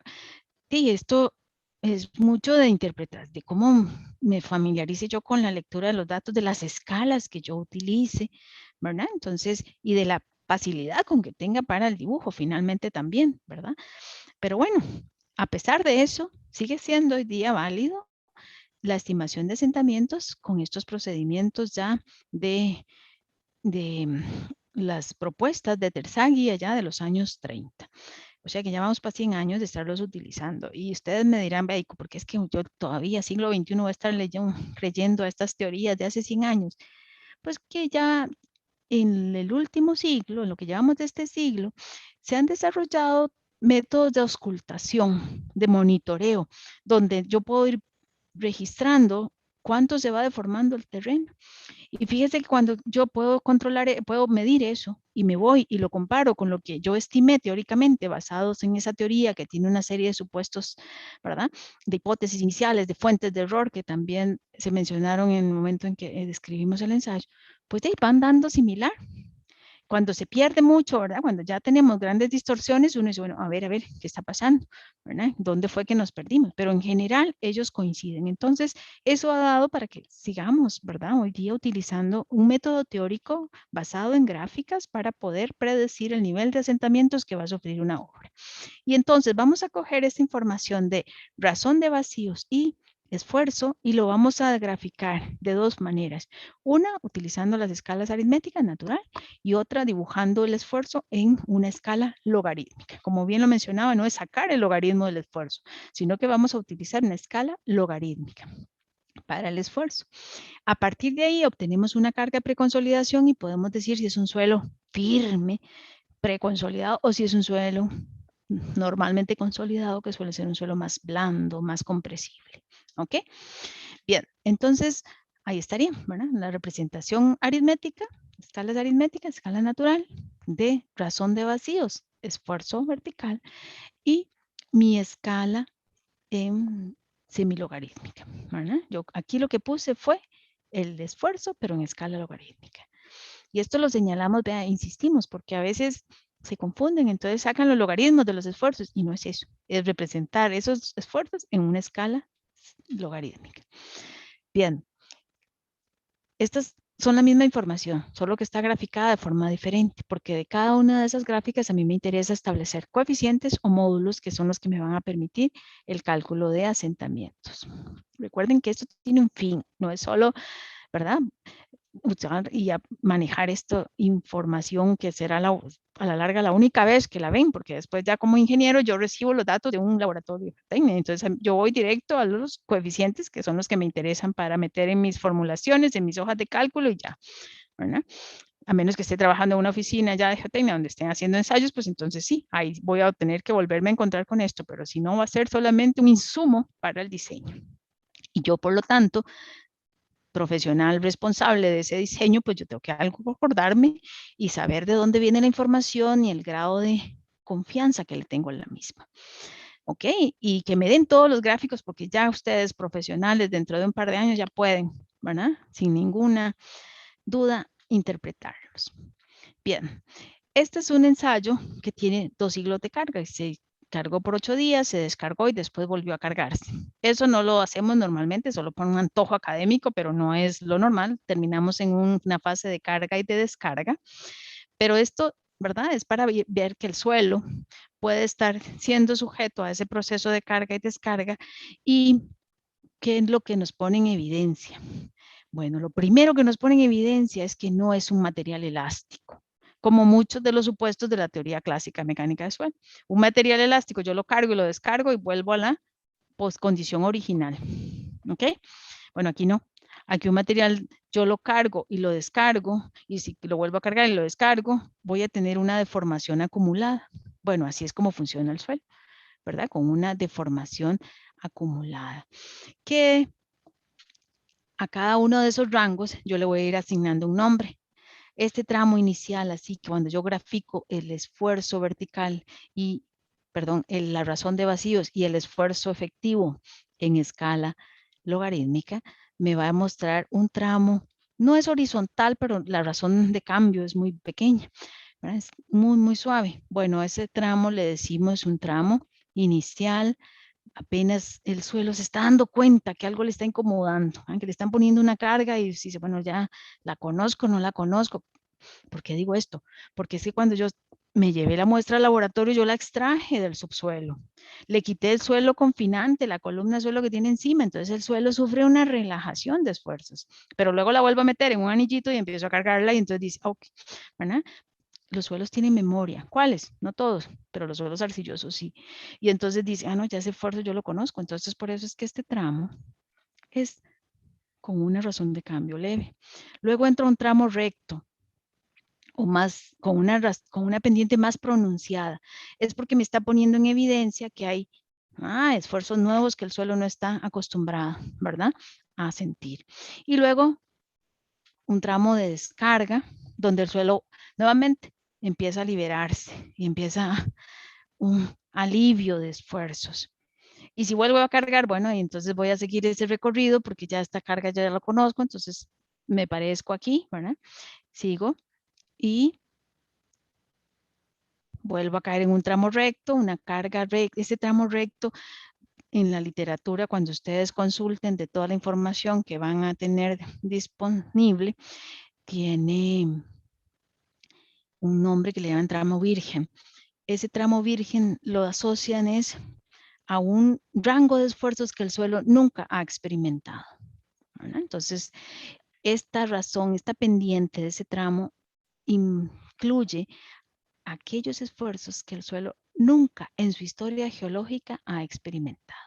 sí, esto es mucho de interpretar, de cómo me familiarice yo con la lectura de los datos, de las escalas que yo utilice, ¿verdad? Entonces, y de la facilidad con que tenga para el dibujo finalmente también, ¿verdad? Pero bueno, a pesar de eso, sigue siendo hoy día válido la estimación de asentamientos con estos procedimientos ya de las propuestas de Terzaghi allá de los años 30. O sea que ya vamos para 100 años de estarlos utilizando. Y ustedes me dirán, Beico, ¿por qué es que yo todavía siglo XXI voy a estar creyendo a estas teorías de hace 100 años? Pues que ya en el último siglo, en lo que llevamos de este siglo, se han desarrollado métodos de auscultación, de monitoreo, donde yo puedo ir registrando cuánto se va deformando el terreno. Y fíjese que cuando yo puedo controlar, puedo medir eso y me voy y lo comparo con lo que yo estimé teóricamente basados en esa teoría que tiene una serie de supuestos, ¿verdad?, de hipótesis iniciales, de fuentes de error que también se mencionaron en el momento en que describimos el ensayo, pues de ahí van dando similar. Cuando se pierde mucho, ¿verdad?, cuando ya tenemos grandes distorsiones, uno dice, bueno, a ver, ¿qué está pasando? ¿Verdad? ¿Dónde fue que nos perdimos? Pero en general ellos coinciden. Entonces, eso ha dado para que sigamos, ¿verdad?, hoy día utilizando un método teórico basado en gráficas para poder predecir el nivel de asentamientos que va a sufrir una obra. Y entonces vamos a coger esta información de razón de vacíos y esfuerzo y lo vamos a graficar de dos maneras. Una, utilizando las escalas aritméticas natural, y otra, dibujando el esfuerzo en una escala logarítmica. Como bien lo mencionaba, no es sacar el logaritmo del esfuerzo, sino que vamos a utilizar una escala logarítmica para el esfuerzo. A partir de ahí obtenemos una carga de preconsolidación y podemos decir si es un suelo firme, preconsolidado, o si es un suelo normalmente consolidado, que suele ser un suelo más blando, más compresible. ¿Ok? Bien, entonces ahí estaría, ¿verdad?, la representación aritmética, escalas aritméticas, escala natural, de razón de vacíos, esfuerzo vertical, y mi escala semilogarítmica, ¿verdad? Yo aquí lo que puse fue el esfuerzo, pero en escala logarítmica. Y esto lo señalamos, vea, insistimos, porque a veces se confunden, entonces sacan los logaritmos de los esfuerzos, y no es eso, es representar esos esfuerzos en una escala logarítmica. Bien, estas son la misma información, solo que está graficada de forma diferente, porque de cada una de esas gráficas a mí me interesa establecer coeficientes o módulos que son los que me van a permitir el cálculo de asentamientos. Recuerden que esto tiene un fin, no es solo, ¿verdad?, usar y manejar esta información que será a la larga la única vez que la ven, porque después ya como ingeniero yo recibo los datos de un laboratorio técnico, entonces yo voy directo a los coeficientes que son los que me interesan para meter en mis formulaciones, en mis hojas de cálculo y ya, ¿verdad? A menos que esté trabajando en una oficina ya de geotecnia donde estén haciendo ensayos, pues entonces sí, ahí voy a tener que volverme a encontrar con esto, pero si no va a ser solamente un insumo para el diseño. Y yo, por lo tanto, profesional responsable de ese diseño, pues yo tengo que acordarme y saber de dónde viene la información y el grado de confianza que le tengo en la misma. ¿Ok? Y que me den todos los gráficos porque ya ustedes profesionales dentro de un par de años ya pueden, ¿verdad? Sin ninguna duda, interpretarlos. Bien, este es un ensayo que tiene 2 siglos de carga y se cargó por 8 días, se descargó y después volvió a cargarse. Eso no lo hacemos normalmente, solo por un antojo académico, pero no es lo normal. Terminamos en una fase de carga y de descarga. Pero esto, ¿verdad?, es para ver que el suelo puede estar siendo sujeto a ese proceso de carga y descarga y qué es lo que nos pone en evidencia. Bueno, lo primero que nos pone en evidencia es que no es un material elástico, como muchos de los supuestos de la teoría clásica mecánica de suelo. Un material elástico yo lo cargo y lo descargo y vuelvo a la condición original. ¿Ok? Bueno, aquí no. Aquí un material yo lo cargo y lo descargo y si lo vuelvo a cargar y lo descargo, voy a tener una deformación acumulada. Bueno, así es como funciona el suelo, ¿verdad? Con una deformación acumulada. Que a cada uno de esos rangos yo le voy a ir asignando un nombre. Este tramo inicial, así que cuando yo grafico el esfuerzo vertical y, perdón, la razón de vacíos y el esfuerzo efectivo en escala logarítmica, me va a mostrar un tramo, no es horizontal, pero la razón de cambio es muy pequeña, ¿verdad? Es muy, muy suave. Bueno, ese tramo le decimos un tramo inicial. Apenas el suelo se está dando cuenta que algo le está incomodando, ¿eh? Que le están poniendo una carga y dice, bueno, ya la conozco, no la conozco. ¿Por qué digo esto? Porque es que cuando yo me llevé la muestra al laboratorio, yo la extraje del subsuelo. Le quité el suelo confinante, la columna de suelo que tiene encima, entonces el suelo sufre una relajación de esfuerzos. Pero luego la vuelvo a meter en un anillito y empiezo a cargarla y entonces dice, ok, ¿verdad? Los suelos tienen memoria. ¿Cuáles? No todos, pero los suelos arcillosos sí. Y entonces dice, ah, no, ya ese esfuerzo yo lo conozco. Entonces, por eso es que este tramo es con una razón de cambio leve. Luego entra un tramo recto o más, con una pendiente más pronunciada. Es porque me está poniendo en evidencia que hay esfuerzos nuevos que el suelo no está acostumbrado, ¿verdad?, a sentir. Y luego un tramo de descarga donde el suelo nuevamente empieza a liberarse y empieza un alivio de esfuerzos. Y si vuelvo a cargar, bueno, y entonces voy a seguir ese recorrido porque ya esta carga ya la conozco, entonces me parezco aquí, ¿verdad? Sigo y vuelvo a caer en un tramo recto, una carga recta. Ese tramo recto en la literatura, cuando ustedes consulten de toda la información que van a tener disponible, tiene un nombre que le llaman tramo virgen. Ese tramo virgen lo asocian a un rango de esfuerzos que el suelo nunca ha experimentado, ¿verdad? Entonces, esta razón, esta pendiente de ese tramo incluye aquellos esfuerzos que el suelo nunca en su historia geológica ha experimentado.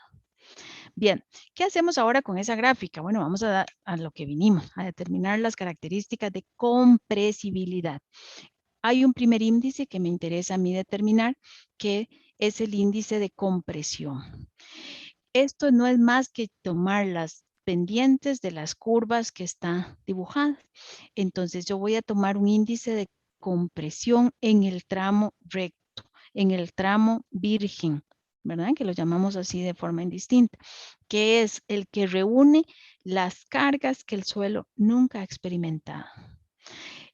Bien, ¿qué hacemos ahora con esa gráfica? Bueno, vamos a lo que vinimos, a determinar las características de compresibilidad. Hay un primer índice que me interesa a mí determinar, que es el índice de compresión. Esto no es más que tomar las pendientes de las curvas que están dibujadas. Entonces yo voy a tomar un índice de compresión en el tramo recto, en el tramo virgen, ¿verdad? Que lo llamamos así de forma indistinta, que es el que reúne las cargas que el suelo nunca ha experimentado.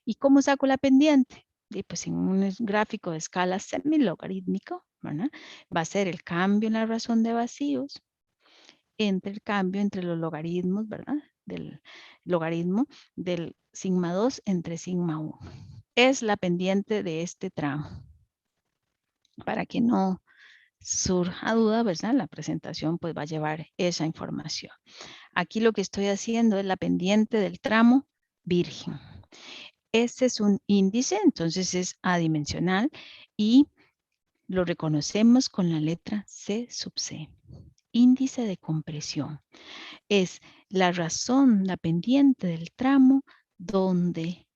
¿Y cómo saco la pendiente? Pues en un gráfico de escala semilogarítmico, ¿verdad? Va a ser el cambio en la razón de vacíos entre el cambio entre los logaritmos, ¿verdad? del logaritmo del sigma 2 entre sigma 1. Es la pendiente de este tramo. Para que no surja duda, ¿verdad? La presentación pues va a llevar esa información. Aquí lo que estoy haciendo es la pendiente del tramo virgen. Este es un índice, entonces es adimensional y lo reconocemos con la letra C sub C. Índice de compresión. Es la razón, la pendiente del tramo donde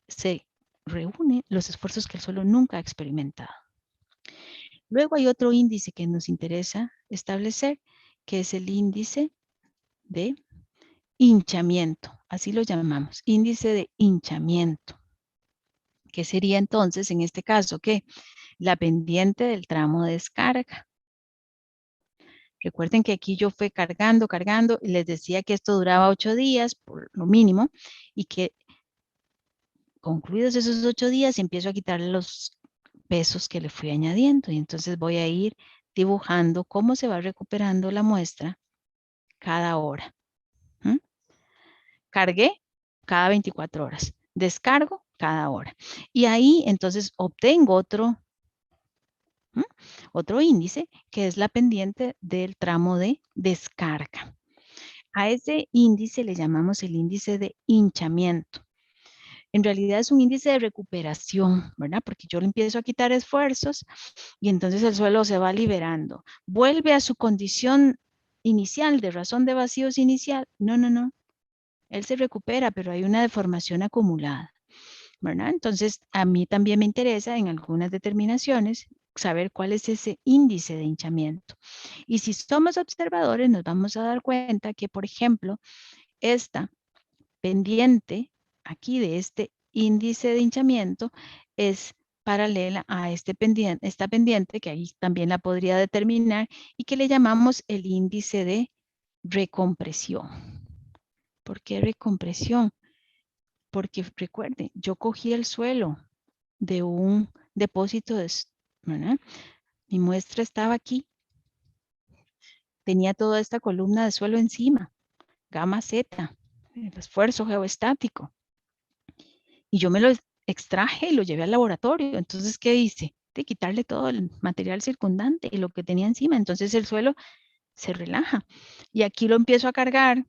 se reúnen los esfuerzos que el suelo nunca ha experimentado. Luego hay otro índice que nos interesa establecer, que es el índice de hinchamiento. Así lo llamamos, índice de hinchamiento. Que sería entonces, en este caso, ¿qué? La pendiente del tramo de descarga. Recuerden que aquí yo fui cargando, y les decía que esto duraba 8 días, por lo mínimo, y que concluidos esos 8 días, empiezo a quitarle los pesos que le fui añadiendo. Y entonces voy a ir dibujando cómo se va recuperando la muestra cada hora. Cargué cada 24 horas. Descargo cada hora. Y ahí entonces obtengo otro índice que es la pendiente del tramo de descarga. A ese índice le llamamos el índice de hinchamiento. En realidad es un índice de recuperación, ¿verdad? Porque yo le empiezo a quitar esfuerzos y entonces el suelo se va liberando. ¿Vuelve a su condición inicial de razón de vacíos inicial? No, no, no. Él se recupera, pero hay una deformación acumulada, ¿verdad? Entonces, a mí también me interesa en algunas determinaciones saber cuál es ese índice de hinchamiento. Y si somos observadores, nos vamos a dar cuenta que, por ejemplo, esta pendiente aquí de este índice de hinchamiento es paralela a esta pendiente, que ahí también la podría determinar, y que le llamamos el índice de recompresión. ¿Por qué recompresión? Porque recuerden, yo cogí el suelo de un depósito, ¿verdad? Mi muestra estaba aquí. Tenía toda esta columna de suelo encima, gamma Z, el esfuerzo geoestático. Y yo me lo extraje y lo llevé al laboratorio. Entonces, ¿qué hice? De quitarle todo el material circundante y lo que tenía encima. Entonces el suelo se relaja. Y aquí lo empiezo a cargar.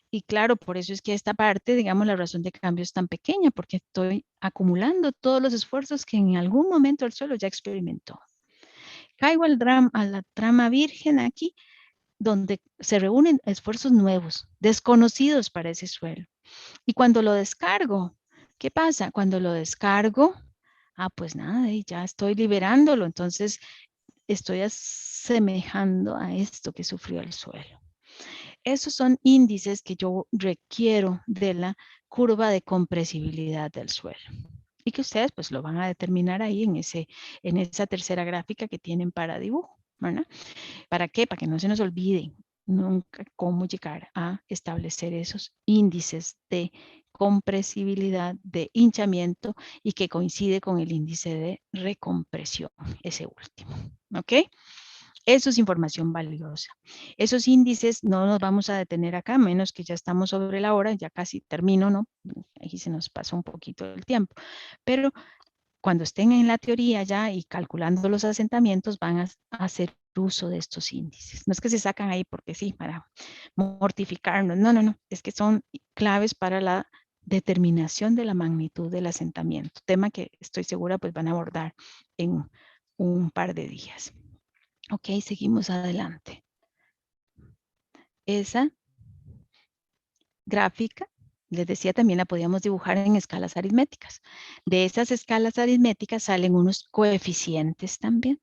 Y claro, por eso es que esta parte, digamos, la razón de cambio es tan pequeña, porque estoy acumulando todos los esfuerzos que en algún momento el suelo ya experimentó. Caigo a la trama virgen aquí, donde se reúnen esfuerzos nuevos, desconocidos para ese suelo. Y cuando lo descargo, ¿qué pasa? Cuando lo descargo, pues nada, ya estoy liberándolo, entonces estoy asemejando a esto que sufrió el suelo. Esos son índices que yo requiero de la curva de compresibilidad del suelo. Y que ustedes pues lo van a determinar ahí en esa tercera gráfica que tienen para dibujo, ¿verdad? ¿Para qué? Para que no se nos olvide nunca cómo llegar a establecer esos índices de compresibilidad, de hinchamiento y que coincide con el índice de recompresión, ese último, ¿ok? Eso es información valiosa. Esos índices no nos vamos a detener acá, menos que ya estamos sobre la hora, ya casi termino, ¿no? Ahí se nos pasó un poquito el tiempo. Pero cuando estén en la teoría ya y calculando los asentamientos, van a hacer uso de estos índices. No es que se sacan ahí porque sí, para mortificarnos. No, no, no. Es que son claves para la determinación de la magnitud del asentamiento. Tema que estoy segura pues van a abordar en un par de días. Ok, seguimos adelante. Esa gráfica, les decía, también la podíamos dibujar en escalas aritméticas. De esas escalas aritméticas salen unos coeficientes también.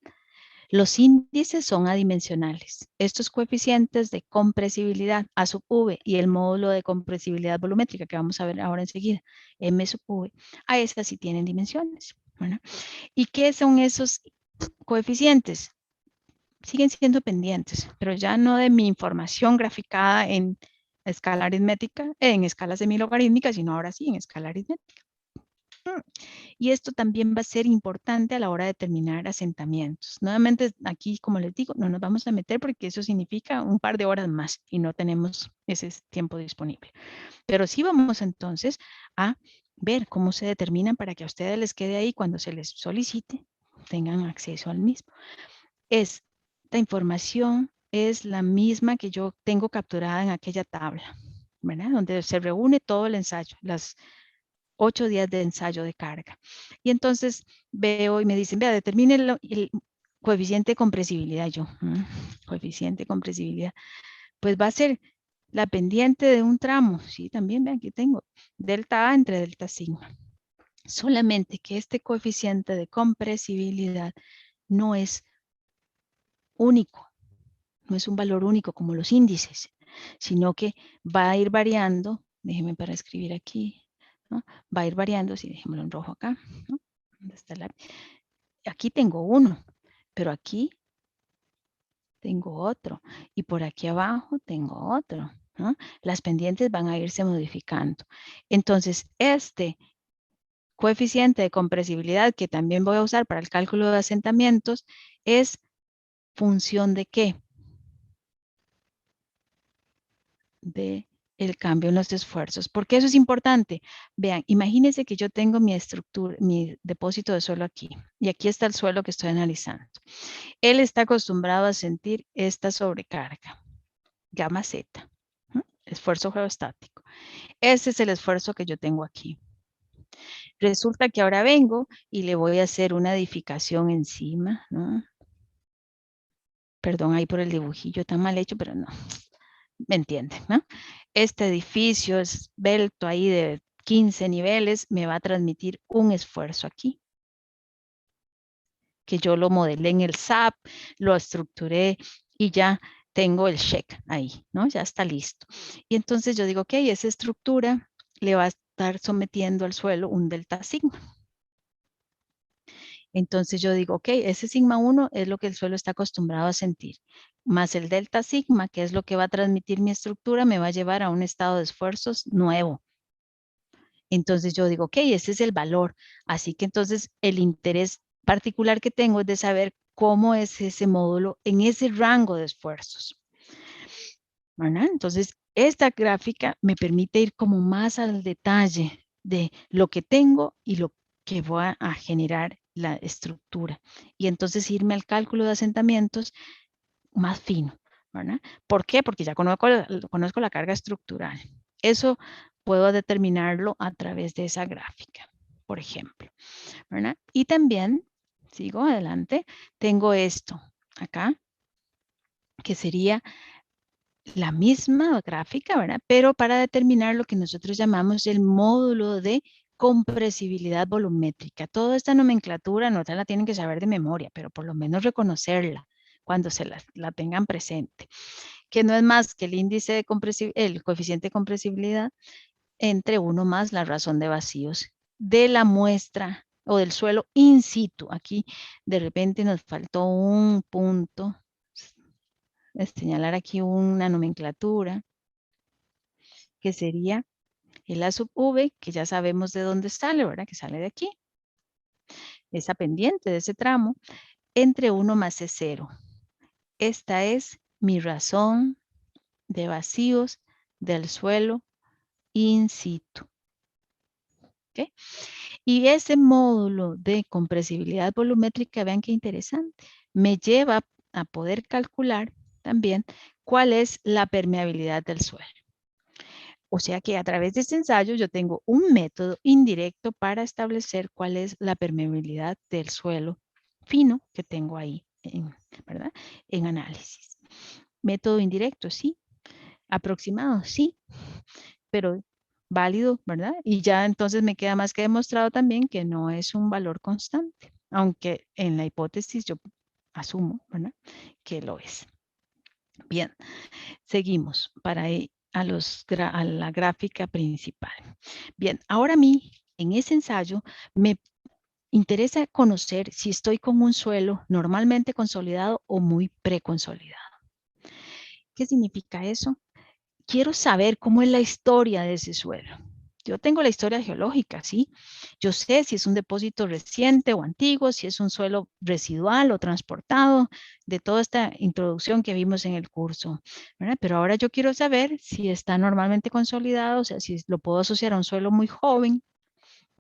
Los índices son adimensionales. Estos coeficientes de compresibilidad A sub V y el módulo de compresibilidad volumétrica que vamos a ver ahora enseguida, M sub V, a estas sí tienen dimensiones, ¿verdad? ¿Y qué son esos coeficientes? Siguen siendo pendientes, pero ya no de mi información graficada en escala aritmética, en escala semilogarítmica, sino ahora sí en escala aritmética. Y esto también va a ser importante a la hora de determinar asentamientos. Nuevamente, aquí, como les digo, no nos vamos a meter porque eso significa un par de horas más y no tenemos ese tiempo disponible. Pero sí vamos entonces a ver cómo se determinan para que a ustedes les quede ahí cuando se les solicite, tengan acceso al mismo. Esta información es la misma que yo tengo capturada en aquella tabla, ¿verdad? Donde se reúne todo el ensayo, las 8 días de ensayo de carga. Y entonces veo y me dicen, vea, determine el coeficiente de compresibilidad. Yo, coeficiente de compresibilidad. Pues va a ser la pendiente de un tramo. Sí, también, vean, aquí tengo delta A entre delta sigma. Solamente que este coeficiente de compresibilidad no es único. No es un valor único como los índices, sino que va a ir variando. Déjenme para escribir aquí, ¿no? Va a ir variando, si dejémoslo en rojo acá, ¿no? ¿Dónde está aquí tengo uno, pero aquí tengo otro, y por aquí abajo tengo otro, ¿no? Las pendientes van a irse modificando. Entonces, este coeficiente de compresibilidad que también voy a usar para el cálculo de asentamientos es función de ¿qué? De el cambio en los esfuerzos. ¿Por qué eso es importante? Vean, imagínense que yo tengo mi estructura, mi depósito de suelo aquí, y aquí está el suelo que estoy analizando. Él está acostumbrado a sentir esta sobrecarga, gamma Z, esfuerzo geostático. Este es el esfuerzo que yo tengo aquí. Resulta que ahora vengo y le voy a hacer una edificación encima, ¿no? Perdón ahí por el dibujillo tan mal hecho, pero no. ¿Me entienden, no? Este edificio esbelto ahí de 15 niveles me va a transmitir un esfuerzo aquí. Que yo lo modelé en el SAP, lo estructuré y ya tengo el check ahí, ¿no? Ya está listo. Y entonces yo digo, ok, esa estructura le va a estar sometiendo al suelo un delta sigma. Entonces yo digo, ok, ese sigma 1 es lo que el suelo está acostumbrado a sentir, más el delta sigma, que es lo que va a transmitir mi estructura, me va a llevar a un estado de esfuerzos nuevo. Entonces yo digo, ok, ese es el valor. Así que entonces el interés particular que tengo es de saber cómo es ese módulo en ese rango de esfuerzos. ¿Verdad? Entonces, esta gráfica me permite ir como más al detalle de lo que tengo y lo que voy a generar la estructura. Y entonces irme al cálculo de asentamientos más fino, ¿verdad? ¿Por qué? Porque ya conozco la carga estructural. Eso puedo determinarlo a través de esa gráfica, por ejemplo, ¿verdad? Y también, sigo adelante, tengo esto acá, que sería la misma gráfica, ¿verdad? Pero para determinar lo que nosotros llamamos el módulo de compresibilidad volumétrica. Toda esta nomenclatura no la tienen que saber de memoria, pero por lo menos reconocerla cuando se la tengan presente. Que no es más que el índice de el coeficiente de compresibilidad entre 1 más la razón de vacíos de la muestra o del suelo in situ. Aquí de repente nos faltó un punto. Señalar aquí una nomenclatura que sería el A sub V, que ya sabemos de dónde sale, ¿verdad? Que sale de aquí. Esa pendiente de ese tramo entre 1 más C0. Esta es mi razón de vacíos del suelo in situ. ¿Okay? Y ese módulo de compresibilidad volumétrica, vean qué interesante, me lleva a poder calcular también cuál es la permeabilidad del suelo. O sea que a través de este ensayo yo tengo un método indirecto para establecer cuál es la permeabilidad del suelo fino que tengo ahí, ¿verdad? En análisis. Método indirecto, sí. Aproximado, sí. Pero válido, ¿verdad? Y ya entonces me queda más que demostrado también que no es un valor constante, aunque en la hipótesis yo asumo, ¿verdad? Que lo es. Bien, seguimos para a la gráfica principal. Bien, ahora a mí, en ese ensayo, me interesa conocer si estoy con un suelo normalmente consolidado o muy preconsolidado. ¿Qué significa eso? Quiero saber cómo es la historia de ese suelo. Yo tengo la historia geológica, ¿sí? Yo sé si es un depósito reciente o antiguo, si es un suelo residual o transportado, de toda esta introducción que vimos en el curso, ¿verdad? Pero ahora yo quiero saber si está normalmente consolidado, o sea, si lo puedo asociar a un suelo muy joven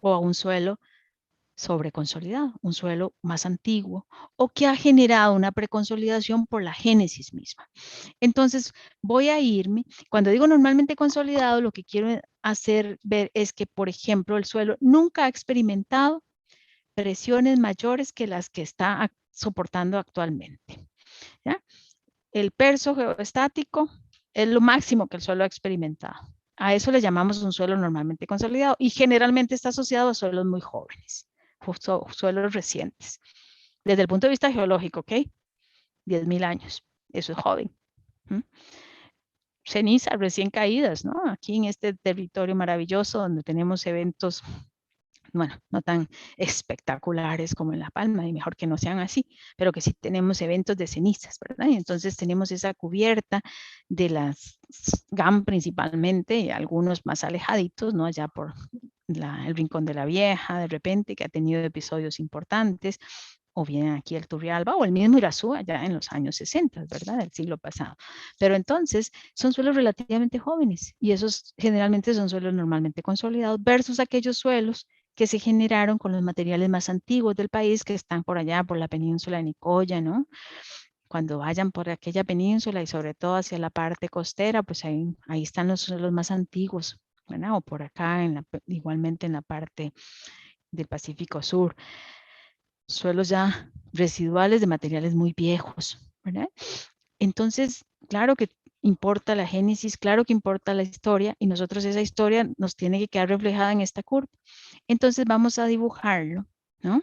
o a un suelo sobreconsolidado, un suelo más antiguo o que ha generado una preconsolidación por la génesis misma. Entonces voy a irme, cuando digo normalmente consolidado, lo que quiero hacer ver es que, por ejemplo, el suelo nunca ha experimentado presiones mayores que las que está soportando actualmente, ¿ya? El perso geoestático es lo máximo que el suelo ha experimentado. A eso le llamamos un suelo normalmente consolidado y generalmente está asociado a suelos muy jóvenes, suelos recientes. Desde el punto de vista geológico, ¿ok? 10.000 años, eso es joven. Cenizas recién caídas, ¿no? Aquí en este territorio maravilloso donde tenemos eventos, bueno, no tan espectaculares como en La Palma, y mejor que no sean así, pero que sí tenemos eventos de cenizas, ¿verdad? Y entonces tenemos esa cubierta de las GAM principalmente, y algunos más alejaditos, ¿no? Allá por el Rincón de la Vieja, de repente, que ha tenido episodios importantes, o bien aquí el Turrialba, o el mismo Irazú, allá en los años 60, ¿verdad? Del siglo pasado. Pero entonces, son suelos relativamente jóvenes, y esos generalmente son suelos normalmente consolidados, versus aquellos suelos que se generaron con los materiales más antiguos del país, que están por allá, por la península de Nicoya, ¿no? Cuando vayan por aquella península, y sobre todo hacia la parte costera, pues ahí están los suelos más antiguos, ¿verdad? O por acá, igualmente en la parte del Pacífico Sur. Suelos ya residuales de materiales muy viejos, ¿verdad? Entonces, claro que importa la génesis, claro que importa la historia, y nosotros esa historia nos tiene que quedar reflejada en esta curva. Entonces vamos a dibujarlo, ¿no?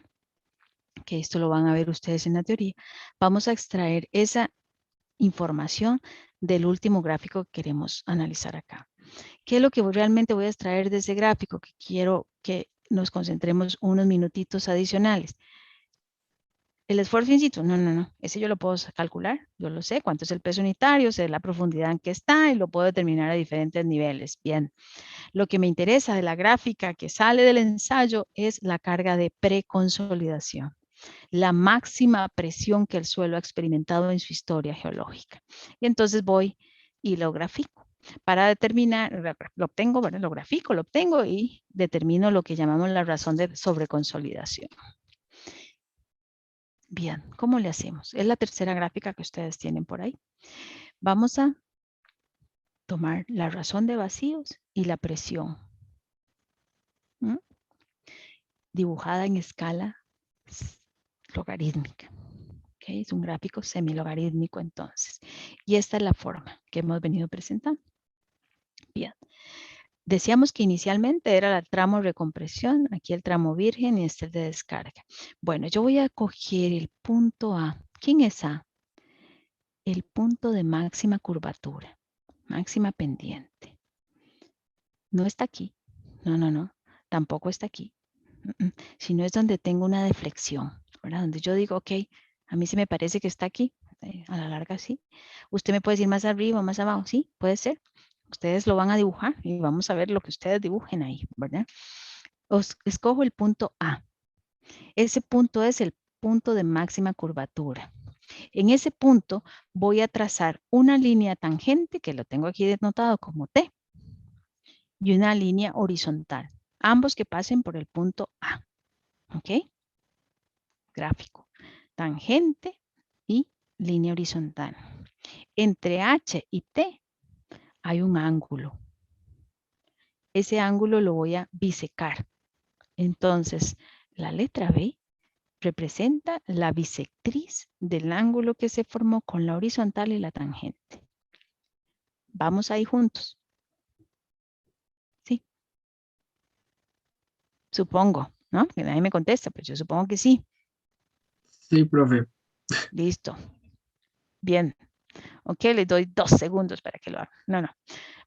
Que esto lo van a ver ustedes en la teoría. Vamos a extraer esa información del último gráfico que queremos analizar acá. ¿Qué es lo que realmente voy a extraer de ese gráfico? Que quiero que nos concentremos unos minutitos adicionales. El esfuerzo in situ, no, ese yo lo puedo calcular, yo lo sé, cuánto es el peso unitario, sé la profundidad en que está y lo puedo determinar a diferentes niveles. Bien, lo que me interesa de la gráfica que sale del ensayo es la carga de preconsolidación, la máxima presión que el suelo ha experimentado en su historia geológica. Y entonces voy y lo grafico. Para determinar, lo obtengo, ¿verdad? Lo grafico, lo obtengo y determino lo que llamamos la razón de sobreconsolidación. Bien, ¿cómo le hacemos? Es la tercera gráfica que ustedes tienen por ahí. Vamos a tomar la razón de vacíos y la presión. Dibujada en escala logarítmica. ¿Okay? Es un gráfico semilogarítmico entonces. Y esta es la forma que hemos venido presentando. Bien. Decíamos que inicialmente era el tramo recompresión, aquí el tramo virgen y este el de descarga. Bueno, yo voy a coger el punto A. ¿Quién es A? El punto de máxima curvatura, máxima pendiente. No está aquí. No. Tampoco está aquí. Sino es donde tengo una deflexión, ¿verdad? Donde yo digo, ok, a mí sí me parece que está aquí. A la larga sí. Usted me puede decir más arriba, más abajo. Sí, puede ser. Ustedes lo van a dibujar y vamos a ver lo que ustedes dibujen ahí, ¿verdad? Escojo el punto A. Ese punto es el punto de máxima curvatura. En ese punto voy a trazar una línea tangente, que lo tengo aquí denotado como T, y una línea horizontal. Ambos que pasen por el punto A. ¿Ok? Gráfico. Tangente y línea horizontal. Entre H y T hay un ángulo. Ese ángulo lo voy a bisecar. Entonces, la letra B representa la bisectriz del ángulo que se formó con la horizontal y la tangente. Vamos ahí juntos. Sí. Supongo, ¿no? Que nadie me contesta, pues yo supongo que sí. Sí, profe. Listo. Bien. Ok, les doy 2 segundos para que lo hagan. No.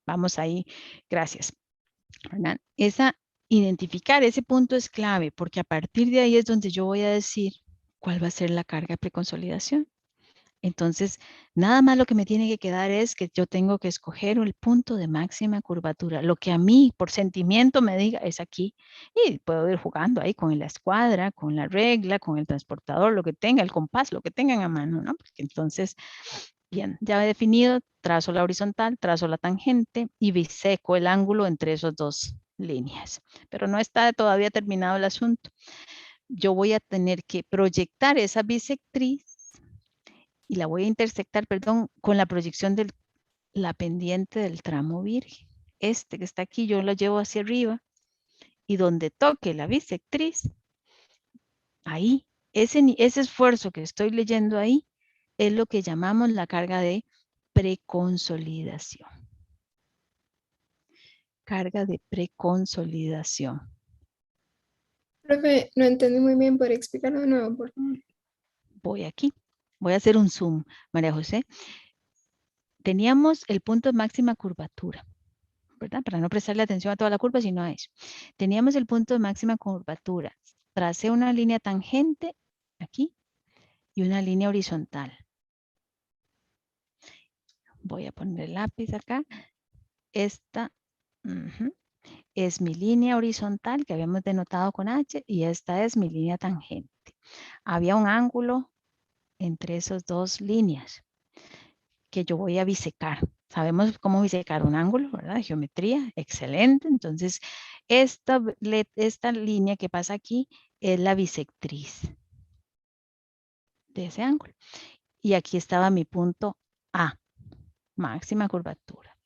Vamos ahí. Gracias. ¿Verdad? Identificar ese punto es clave, porque a partir de ahí es donde yo voy a decir cuál va a ser la carga de preconsolidación. Entonces, nada más lo que me tiene que quedar es que yo tengo que escoger el punto de máxima curvatura. Lo que a mí, por sentimiento, me diga es aquí. Y puedo ir jugando ahí con la escuadra, con la regla, con el transportador, lo que tenga, el compás, lo que tengan a mano, ¿no? Porque entonces, bien, ya he definido, trazo la horizontal, trazo la tangente y biseco el ángulo entre esas dos líneas. Pero no está todavía terminado el asunto. Yo voy a tener que proyectar esa bisectriz y la voy a intersectar, perdón, con la proyección de la pendiente del tramo virgen. Este que está aquí yo lo llevo hacia arriba y donde toque la bisectriz, ahí, ese esfuerzo que estoy leyendo ahí es lo que llamamos la carga de preconsolidación. Carga de preconsolidación. Profe, no entendí muy bien, ¿podría explicarlo de nuevo, por favor? Voy aquí, voy a hacer un zoom, María José. Teníamos el punto de máxima curvatura, ¿verdad? Para no prestarle atención a toda la curva, sino a eso. Teníamos el punto de máxima curvatura. Tracé una línea tangente aquí y una línea horizontal. Voy a poner el lápiz acá. Esta es mi línea horizontal que habíamos denotado con H y esta es mi línea tangente. Había un ángulo entre esas dos líneas que yo voy a bisecar. Sabemos cómo bisecar un ángulo, ¿verdad? Geometría, excelente. Entonces, esta línea que pasa aquí es la bisectriz de ese ángulo. Y aquí estaba mi punto A, máxima curvatura.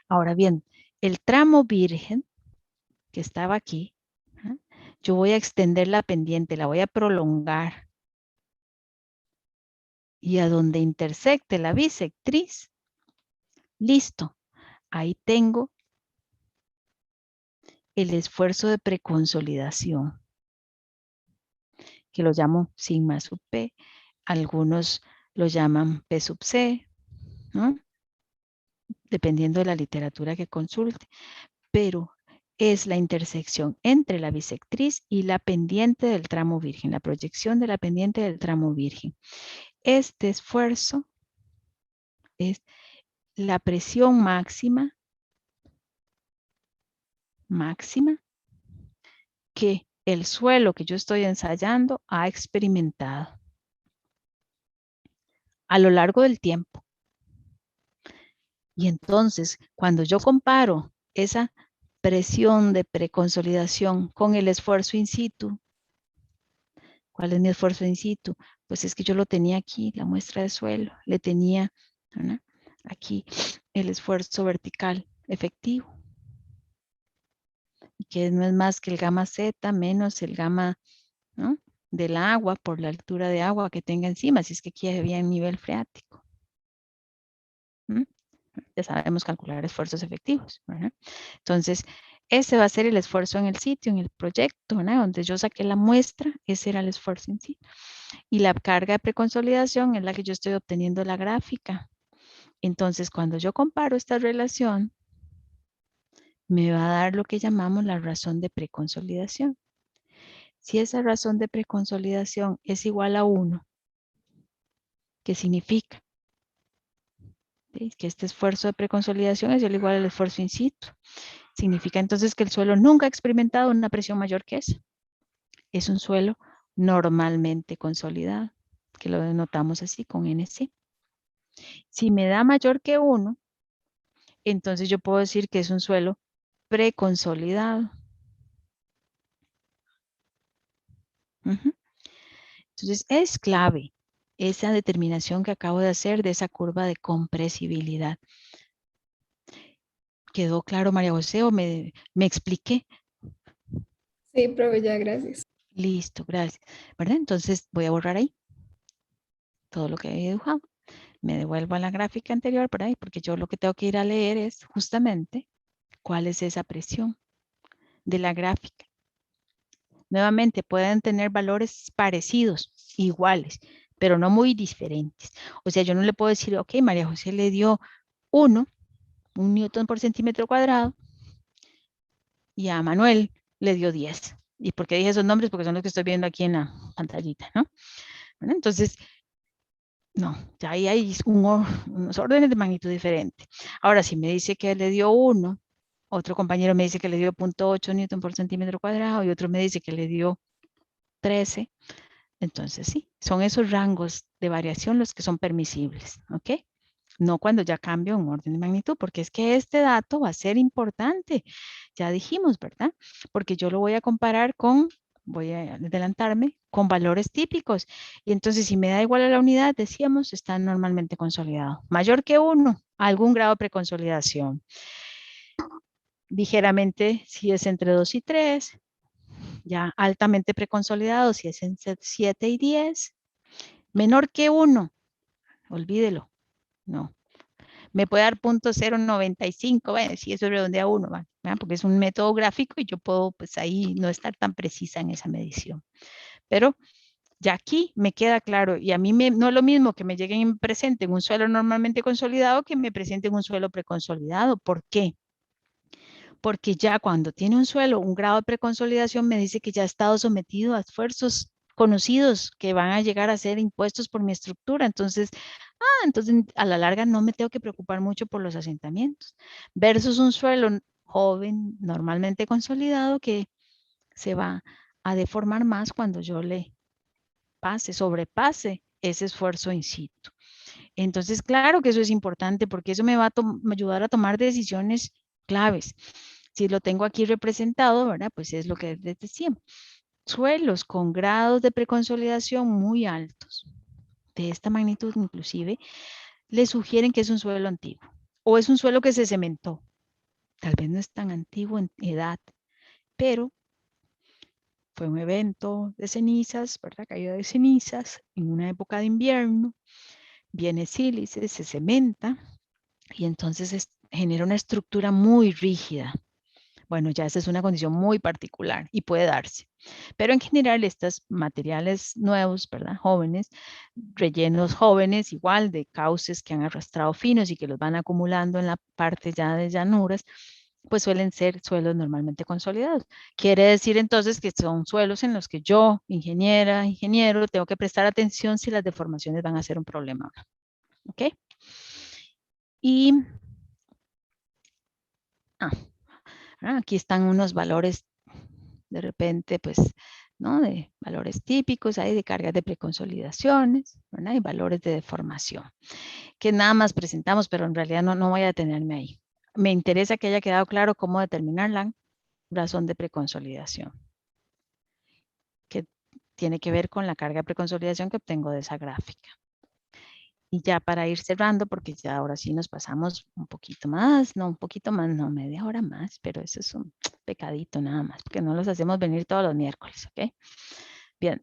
Ahora bien, el tramo virgen que estaba aquí, yo voy a extender la pendiente, la voy a prolongar. Y a donde intersecte la bisectriz, listo. Ahí tengo el esfuerzo de preconsolidación, que lo llamo sigma sub P. Algunos lo llaman P sub C, ¿no? Dependiendo de la literatura que consulte. Pero es la intersección entre la bisectriz y la pendiente del tramo virgen, la proyección de la pendiente del tramo virgen. Este esfuerzo es la presión máxima que el suelo que yo estoy ensayando ha experimentado a lo largo del tiempo. Y entonces, cuando yo comparo esa presión de preconsolidación con el esfuerzo in situ, ¿cuál es mi esfuerzo in situ? Pues es que yo lo tenía aquí, la muestra de suelo, le tenía, ¿no?, aquí el esfuerzo vertical efectivo, que no es más que el gamma Z menos el gamma, ¿no?, del agua por la altura de agua que tenga encima, si es que aquí había un nivel freático. Ya sabemos calcular esfuerzos efectivos, ¿verdad? Entonces, ese va a ser el esfuerzo en el sitio, en el proyecto, ¿verdad? Donde yo saqué la muestra, ese era el esfuerzo en sí. Y la carga de preconsolidación es la que yo estoy obteniendo la gráfica. Entonces, cuando yo comparo esta relación, me va a dar lo que llamamos la razón de preconsolidación. Si esa razón de preconsolidación es igual a 1, ¿qué significa? ¿Sí? Que este esfuerzo de preconsolidación es igual al esfuerzo in situ. Significa entonces que el suelo nunca ha experimentado una presión mayor que esa. Es un suelo normalmente consolidado, que lo denotamos así con NC. Si me da mayor que 1, entonces yo puedo decir que es un suelo preconsolidado. Entonces es clave esa determinación que acabo de hacer de esa curva de compresibilidad. ¿Quedó claro, María José, o me expliqué? Sí, profe, ya, gracias. Listo, gracias. ¿Verdad? Entonces voy a borrar ahí todo lo que he dibujado. Me devuelvo a la gráfica anterior por ahí, porque yo lo que tengo que ir a leer es justamente cuál es esa presión de la gráfica. Nuevamente, pueden tener valores parecidos, iguales, pero no muy diferentes. O sea, yo no le puedo decir, ok, María José le dio 1 newton por centímetro cuadrado, y a Manuel le dio 10. ¿Y por qué dije esos nombres? Porque son los que estoy viendo aquí en la pantallita, ¿no? Bueno, entonces, No, ya ahí hay unos órdenes de magnitud diferentes. Ahora, si me dice que le dio 1, otro compañero me dice que le dio 0.8 newton por centímetro cuadrado y otro me dice que le dio 13, entonces sí, son esos rangos de variación los que son permisibles, ¿ok? No cuando ya cambia un orden de magnitud, porque es que este dato va a ser importante, ya dijimos, ¿verdad? Porque yo lo voy a comparar con, voy a adelantarme, con valores típicos. Y entonces si me da igual a la unidad, decíamos, está normalmente consolidado. Mayor que 1, algún grado de preconsolidación. Ligeramente, si es entre 2 y 3, ya altamente preconsolidado, si es entre 7 y 10. Menor que 1, olvídelo, no. Me puede dar 0.095, bueno, si eso redondea a 1, ¿verdad? Porque es un método gráfico y yo puedo pues ahí no estar tan precisa en esa medición. Pero ya aquí me queda claro, y a mí no es lo mismo que me lleguen y me presenten un suelo normalmente consolidado que me presenten un suelo preconsolidado. ¿Por qué? Porque ya cuando tiene un suelo, un grado de preconsolidación me dice que ya ha estado sometido a esfuerzos conocidos que van a llegar a ser impuestos por mi estructura. Entonces, entonces a la larga no me tengo que preocupar mucho por los asentamientos. Versus un suelo joven, normalmente consolidado, que se va a deformar más cuando yo le sobrepase ese esfuerzo in situ. Entonces, claro que eso es importante porque eso me va a ayudar a tomar decisiones claves. Si lo tengo aquí representado, ¿verdad? Pues es lo que les decía. Suelos con grados de preconsolidación muy altos, de esta magnitud inclusive, le sugieren que es un suelo antiguo o es un suelo que se cementó. Tal vez no es tan antiguo en edad, pero fue un evento de cenizas, ¿verdad? Caída de cenizas en una época de invierno, viene sílice, se cementa y entonces genera una estructura muy rígida. Bueno, ya esa es una condición muy particular y puede darse. Pero en general estos materiales nuevos, ¿verdad? Jóvenes, rellenos jóvenes, igual de cauces que han arrastrado finos y que los van acumulando en la parte ya de llanuras, pues suelen ser suelos normalmente consolidados. Quiere decir entonces que son suelos en los que yo, ingeniero, tengo que prestar atención si las deformaciones van a ser un problema o no. ¿Ok? Y aquí están unos valores de repente, pues, ¿no? De valores típicos, hay de cargas de preconsolidaciones, ¿verdad? Y valores de deformación, que nada más presentamos, pero en realidad no voy a detenerme ahí. Me interesa que haya quedado claro cómo determinar la razón de preconsolidación, que tiene que ver con la carga de preconsolidación que obtengo de esa gráfica. Y ya para ir cerrando, porque ya ahora sí nos pasamos un poquito más, no, media hora más, pero eso es un pecadito nada más, porque no los hacemos venir todos los miércoles, ¿ok? Bien,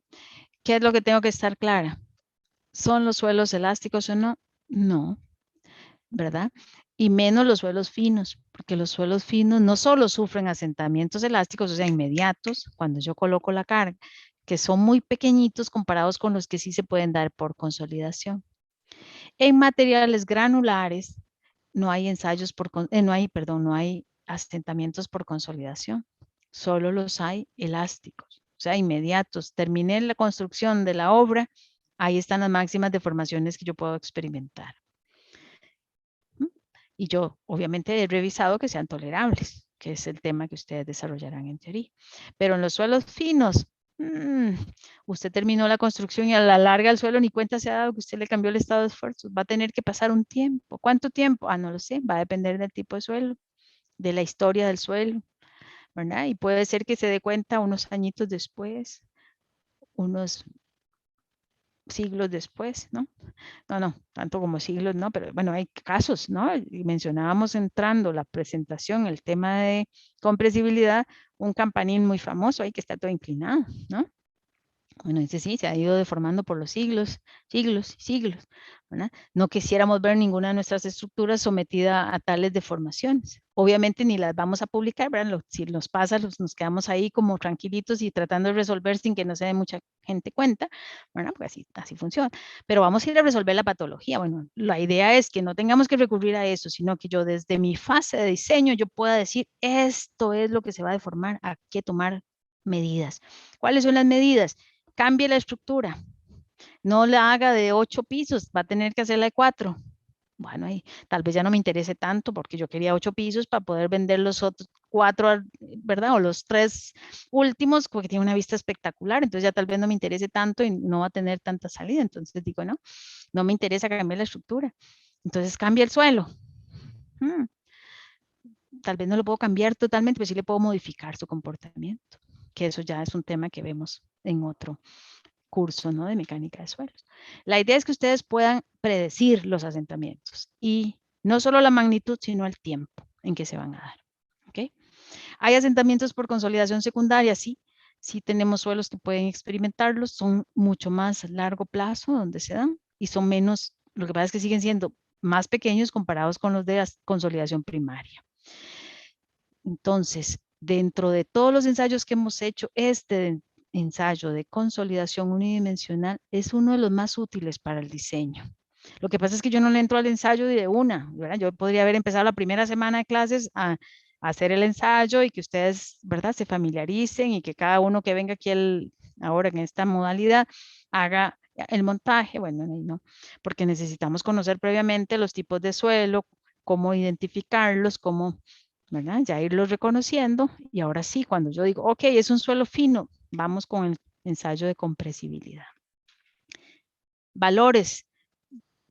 ¿qué es lo que tengo que estar clara? ¿Son los suelos elásticos o no? No, ¿verdad? Y menos los suelos finos, porque los suelos finos no solo sufren asentamientos elásticos, o sea, inmediatos, cuando yo coloco la carga, que son muy pequeñitos comparados con los que sí se pueden dar por consolidación. En materiales granulares no hay ensayos no hay asentamientos por consolidación, solo los hay elásticos, o sea, inmediatos. Terminé la construcción de la obra, ahí están las máximas deformaciones que yo puedo experimentar. Y yo, obviamente, he revisado que sean tolerables, que es el tema que ustedes desarrollarán en teoría. Pero en los suelos finos, usted terminó la construcción y a la larga el suelo ni cuenta se ha dado que usted le cambió el estado de esfuerzo. Va a tener que pasar un tiempo. ¿Cuánto tiempo? No lo sé. Va a depender del tipo de suelo, de la historia del suelo, ¿verdad? Y puede ser que se dé cuenta unos añitos después, unos siglos después, ¿no? No, tanto como siglos, no, pero bueno, hay casos, ¿no? Y mencionábamos entrando la presentación, el tema de compresibilidad, un campanín muy famoso ahí que está todo inclinado, ¿no? Bueno, ese sí, se ha ido deformando por los siglos y siglos, ¿verdad? No quisiéramos ver ninguna de nuestras estructuras sometida a tales deformaciones. Obviamente ni las vamos a publicar, ¿verdad? Si nos pasa, nos quedamos ahí como tranquilitos y tratando de resolver sin que no se dé mucha gente cuenta, ¿verdad? Pues así funciona. Pero vamos a ir a resolver la patología. Bueno, la idea es que no tengamos que recurrir a eso, sino que yo desde mi fase de diseño yo pueda decir, esto es lo que se va a deformar, hay que tomar medidas. ¿Cuáles son las medidas? Cambie la estructura, No la haga de 8 pisos, va a tener que hacerla de 4. Bueno, ahí tal vez ya no me interese tanto porque yo quería 8 pisos para poder vender los otros 4, ¿verdad? O los 3 últimos porque tiene una vista espectacular. Entonces ya tal vez no me interese tanto y no va a tener tanta salida. Entonces digo, no me interesa cambiar la estructura. Entonces cambia el suelo. Tal vez no lo puedo cambiar totalmente, pero sí le puedo modificar su comportamiento. Que eso ya es un tema que vemos en otro curso, ¿no? De mecánica de suelos. La idea es que ustedes puedan predecir los asentamientos y no solo la magnitud, sino el tiempo en que se van a dar. ¿Ok? Hay asentamientos por consolidación secundaria, sí. Sí tenemos suelos que pueden experimentarlos, son mucho más a largo plazo donde se dan y son menos, lo que pasa es que siguen siendo más pequeños comparados con los de consolidación primaria. Entonces, dentro de todos los ensayos que hemos hecho, este ensayo de consolidación unidimensional es uno de los más útiles para el diseño. Lo que pasa es que yo no le entro al ensayo de una, ¿verdad? Yo podría haber empezado la primera semana de clases a hacer el ensayo y que ustedes, ¿verdad? Se familiaricen y que cada uno que venga aquí ahora en esta modalidad haga el montaje. Bueno, no, porque necesitamos conocer previamente los tipos de suelo, cómo identificarlos, cómo, ¿verdad? Ya irlos reconociendo y ahora sí, cuando yo digo, ok, es un suelo fino, vamos con el ensayo de compresibilidad. Valores,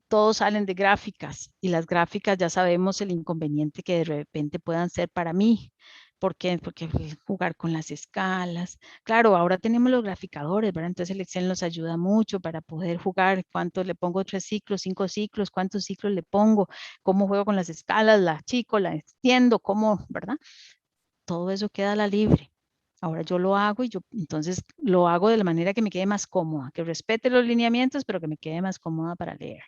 todos salen de gráficas y las gráficas ya sabemos el inconveniente que de repente puedan ser para mí. ¿Por qué? Porque jugar con las escalas. Claro, ahora tenemos los graficadores, ¿verdad? Entonces el Excel nos ayuda mucho para poder jugar. ¿Cuánto le pongo? 3 ciclos, 5 ciclos, ¿cuántos ciclos le pongo? ¿Cómo juego con las escalas? ¿La chico, la extiendo? ¿Cómo? ¿Verdad? Todo eso queda a la libre. Ahora yo lo hago y yo entonces lo hago de la manera que me quede más cómoda, que respete los lineamientos, pero que me quede más cómoda para leer.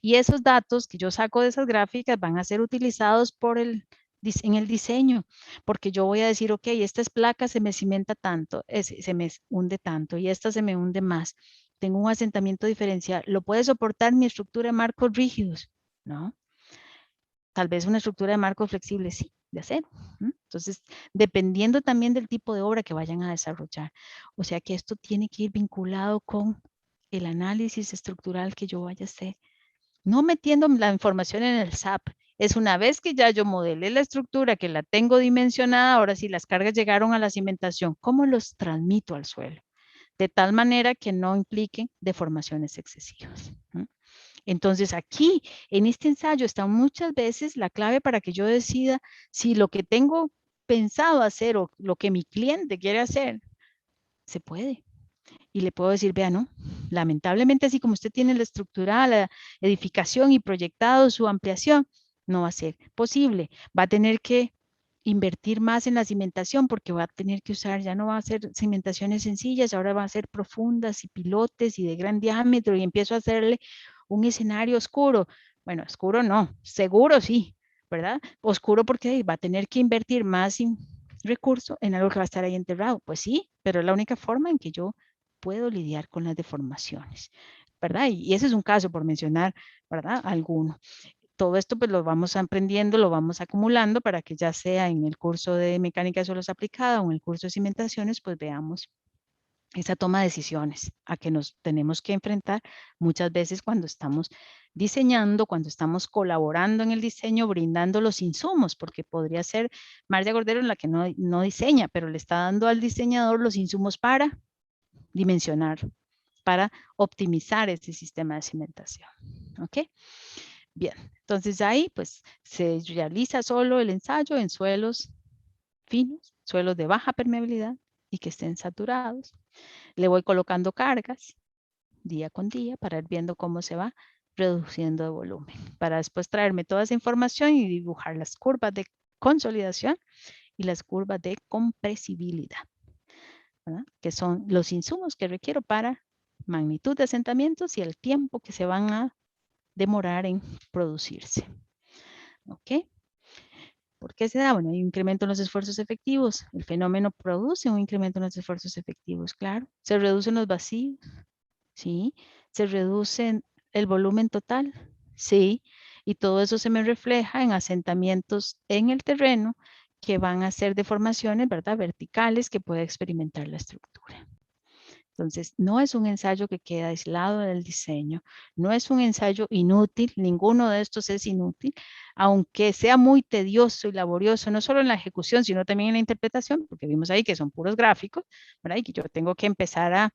Y esos datos que yo saco de esas gráficas van a ser utilizados en el diseño, porque yo voy a decir, ok, esta placa se me cimenta tanto, se me hunde tanto y esta se me hunde más. Tengo un asentamiento diferencial. ¿Lo puede soportar mi estructura de marcos rígidos? No. Tal vez una estructura de marcos flexibles, sí, de acero. Entonces, dependiendo también del tipo de obra que vayan a desarrollar. O sea que esto tiene que ir vinculado con el análisis estructural que yo vaya a hacer. No metiendo la información en el SAP. Es una vez que ya yo modelé la estructura, que la tengo dimensionada, ahora sí las cargas llegaron a la cimentación. ¿Cómo los transmito al suelo? De tal manera que no impliquen deformaciones excesivas. Entonces aquí, en este ensayo, está muchas veces la clave para que yo decida si lo que tengo pensado hacer o lo que mi cliente quiere hacer, se puede. Y le puedo decir, vea, no, lamentablemente así como usted tiene la estructura, la edificación y proyectado su ampliación, no va a ser posible. Va a tener que invertir más en la cimentación porque va a tener que usar, ya no va a ser cimentaciones sencillas, ahora va a ser profundas y pilotes y de gran diámetro y empiezo a hacerle un escenario oscuro. Bueno, oscuro no, seguro sí, ¿verdad? Oscuro porque va a tener que invertir más recurso en algo que va a estar ahí enterrado. Pues sí, pero es la única forma en que yo puedo lidiar con las deformaciones, ¿verdad? Y ese es un caso por mencionar, ¿verdad? Alguno. Todo esto pues lo vamos aprendiendo, lo vamos acumulando para que ya sea en el curso de mecánica de suelos aplicada o en el curso de cimentaciones, pues veamos esa toma de decisiones a que nos tenemos que enfrentar muchas veces cuando estamos diseñando, cuando estamos colaborando en el diseño, brindando los insumos, porque podría ser Marcia Cordero la que no diseña, pero le está dando al diseñador los insumos para dimensionar, para optimizar este sistema de cimentación. ¿Ok? Bien, entonces ahí pues se realiza solo el ensayo en suelos finos, suelos de baja permeabilidad y que estén saturados. Le voy colocando cargas día con día para ir viendo cómo se va reduciendo de volumen, para después traerme toda esa información y dibujar las curvas de consolidación y las curvas de compresibilidad, ¿verdad? Que son los insumos que requiero para magnitud de asentamientos y el tiempo que se van a demorar en producirse. ¿Ok? ¿Por qué se da? Bueno, hay un incremento en los esfuerzos efectivos. El fenómeno produce un incremento en los esfuerzos efectivos, claro. Se reducen los vacíos, ¿sí? Se reduce el volumen total, sí. Y todo eso se me refleja en asentamientos en el terreno que van a ser deformaciones, ¿verdad? Verticales que puede experimentar la estructura. Entonces, no es un ensayo que queda aislado del diseño, no es un ensayo inútil, ninguno de estos es inútil, aunque sea muy tedioso y laborioso, no solo en la ejecución, sino también en la interpretación, porque vimos ahí que son puros gráficos, ¿verdad? Y que yo tengo que empezar a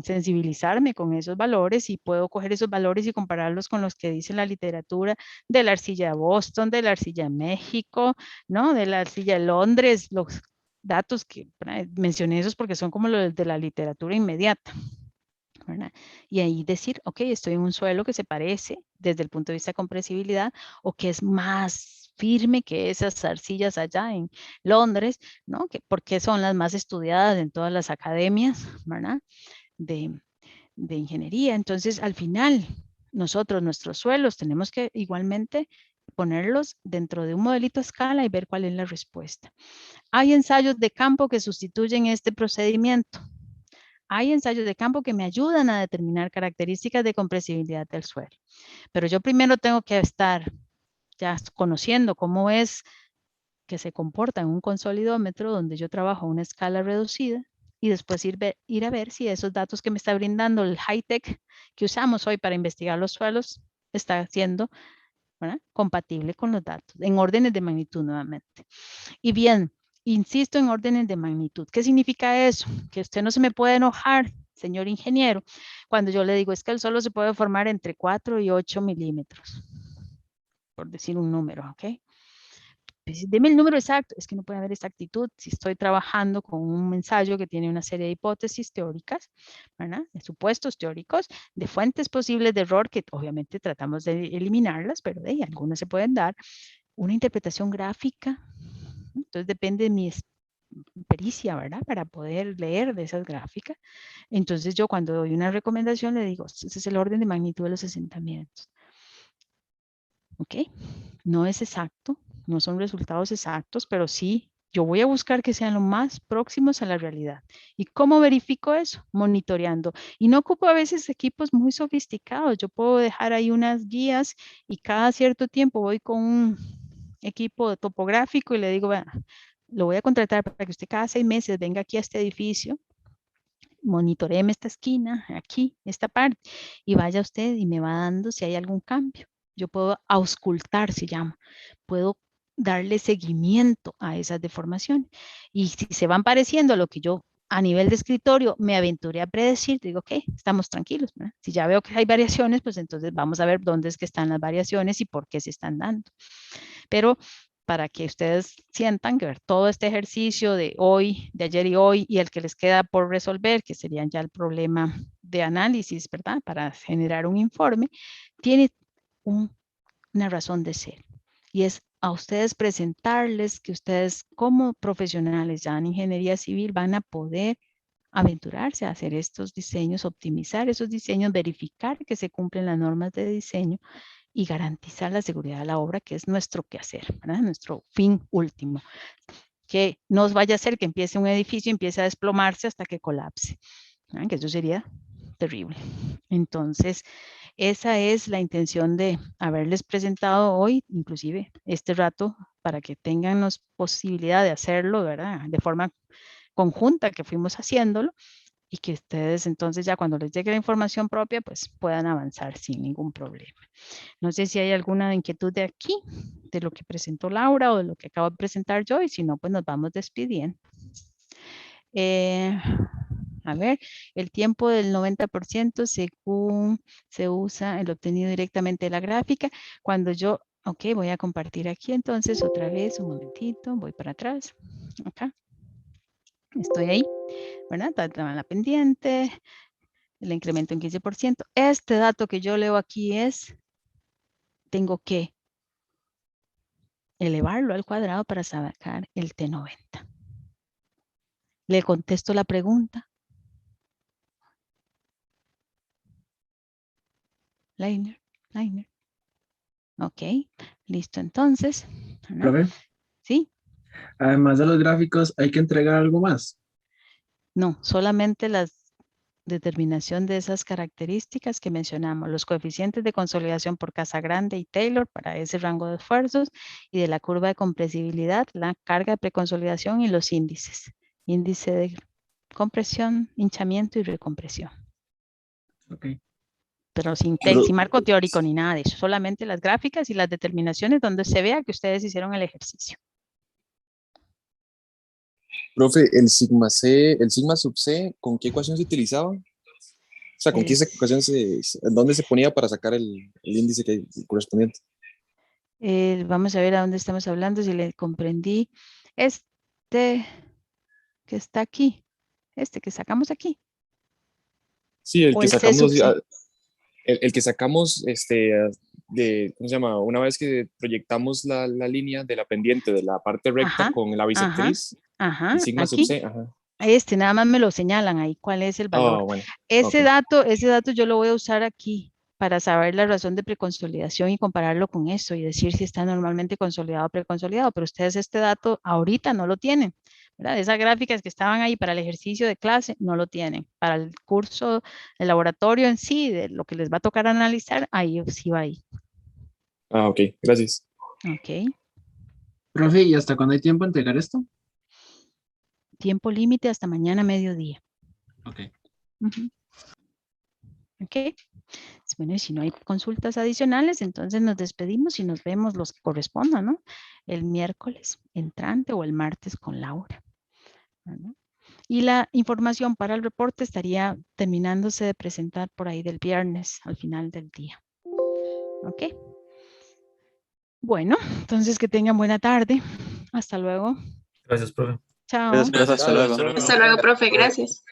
sensibilizarme con esos valores y puedo coger esos valores y compararlos con los que dice la literatura de la arcilla de Boston, de la arcilla de México, ¿no? De la arcilla de Londres, los datos que mencioné esos porque son como los de la literatura inmediata, ¿verdad? Y ahí decir, ok, estoy en un suelo que se parece desde el punto de vista de compresibilidad o que es más firme que esas arcillas allá en Londres, ¿no? Porque son las más estudiadas en todas las academias, ¿verdad? De ingeniería. Entonces, al final, nosotros, nuestros suelos, tenemos que igualmente ponerlos dentro de un modelito a escala y ver cuál es la respuesta. Hay ensayos de campo que sustituyen este procedimiento. Hay ensayos de campo que me ayudan a determinar características de compresibilidad del suelo. Pero yo primero tengo que estar ya conociendo cómo es que se comporta en un consolidómetro donde yo trabajo a una escala reducida y después ir a ver si esos datos que me está brindando el high-tech que usamos hoy para investigar los suelos está siendo, ¿verdad?, compatible con los datos en órdenes de magnitud nuevamente. Y bien, insisto en órdenes de magnitud. ¿Qué significa eso? Que usted no se me puede enojar, señor ingeniero, cuando yo le digo es que el suelo se puede formar entre 4 y 8 milímetros, por decir un número, ¿ok? Pues, deme el número exacto. Es que no puede haber exactitud si estoy trabajando con un ensayo que tiene una serie de hipótesis teóricas, ¿verdad?, de supuestos teóricos, de fuentes posibles de error que obviamente tratamos de eliminarlas, pero de ahí algunas se pueden dar. Una interpretación gráfica, entonces depende de mi pericia, ¿verdad?, para poder leer de esas gráficas. Entonces yo cuando doy una recomendación le digo, ese es el orden de magnitud de los asentamientos. ¿Ok? No es exacto, no son resultados exactos, pero sí, yo voy a buscar que sean lo más próximos a la realidad. ¿Y cómo verifico eso? Monitoreando. Y no ocupo a veces equipos muy sofisticados. Yo puedo dejar ahí unas guías y cada cierto tiempo voy con un equipo topográfico y le digo, bueno, lo voy a contratar para que usted cada 6 meses venga aquí a este edificio, monitoreeme esta esquina, aquí, esta parte, y vaya usted y me va dando si hay algún cambio. Yo puedo auscultar, se llama. Puedo darle seguimiento a esas deformaciones. Y si se van pareciendo a lo que yo a nivel de escritorio me aventuré a predecir, digo, ok, estamos tranquilos, ¿verdad? Si ya veo que hay variaciones, pues entonces vamos a ver dónde es que están las variaciones y por qué se están dando. Pero para que ustedes sientan que ver todo este ejercicio de hoy, de ayer y hoy, y el que les queda por resolver, que serían ya el problema de análisis, ¿verdad?, para generar un informe, tiene una razón de ser. Y es a ustedes presentarles que ustedes como profesionales ya en ingeniería civil van a poder aventurarse a hacer estos diseños, optimizar esos diseños, verificar que se cumplen las normas de diseño y garantizar la seguridad de la obra, que es nuestro quehacer, ¿verdad?, nuestro fin último. Que no vaya a ser que empiece un edificio y empiece a desplomarse hasta que colapse, ¿verdad?, que eso sería terrible. Entonces, esa es la intención de haberles presentado hoy, inclusive este rato, para que tengan la posibilidad de hacerlo, ¿verdad?, de forma conjunta que fuimos haciéndolo, y que ustedes entonces ya cuando les llegue la información propia, pues puedan avanzar sin ningún problema. No sé si hay alguna inquietud de aquí, de lo que presentó Laura o de lo que acabo de presentar yo, y si no, pues nos vamos despidiendo. A ver, el tiempo del 90% según se usa el obtenido directamente de la gráfica. Cuando yo, ok, voy a compartir aquí entonces otra vez, un momentito, voy para atrás, acá. Estoy ahí, ¿verdad? Está la pendiente, el incremento en 15%. Este dato que yo leo aquí es, tengo que elevarlo al cuadrado para sacar el T90. Le contesto la pregunta. Liner. Ok, listo entonces. Profe, ¿Sí? además de los gráficos, ¿hay que entregar algo más? No, solamente la determinación de esas características que mencionamos, los coeficientes de consolidación por Casagrande y Taylor para ese rango de esfuerzos y de la curva de compresibilidad, la carga de preconsolidación y los índices. Índice de compresión, hinchamiento y recompresión. Ok. Pero sin Pero- marco teórico ni nada de eso, solamente las gráficas y las determinaciones donde se vea que ustedes hicieron el ejercicio. Profe, el sigma C, el sigma sub C, ¿con qué ecuación se utilizaba? O sea, ¿con qué El- ecuación dónde se ponía para sacar el índice correspondiente? Vamos a ver a dónde estamos hablando, si le comprendí. Este que está aquí, este que sacamos aquí. Sí, el O que el C sacamos, sub C. el que sacamos, ¿cómo se llama? Una vez que proyectamos la línea de la pendiente de la parte recta Ajá, con la bisectriz, Ajá, el sigma sub aquí. C, ajá. Este, nada más me lo señalan ahí, cuál es el valor. Oh, bueno. Ese ok. dato yo lo voy a usar aquí para saber la razón de preconsolidación y compararlo con eso y decir si está normalmente consolidado o preconsolidado, pero ustedes este dato ahorita no lo tienen, ¿verdad? Esas gráficas que estaban ahí para el ejercicio de clase no lo tienen. Para el curso, el laboratorio en sí, de lo que les va a tocar analizar, ahí sí va ahí. Ah, ok, gracias. Ok. Profe, ¿y hasta cuándo hay tiempo de entregar esto? Tiempo límite hasta mañana mediodía. Ok. Ujú. Ok. Bueno, y si no hay consultas adicionales, entonces nos despedimos y nos vemos los que correspondan, ¿no? El miércoles entrante o el martes con Laura. ¿No? Y la información para el reporte estaría terminándose de presentar por ahí del viernes al final del día. Ok. Bueno, entonces que tengan buena tarde. Hasta luego. Gracias, profe. Chao. Gracias, profe. Hasta luego. Hasta luego, profe. Gracias.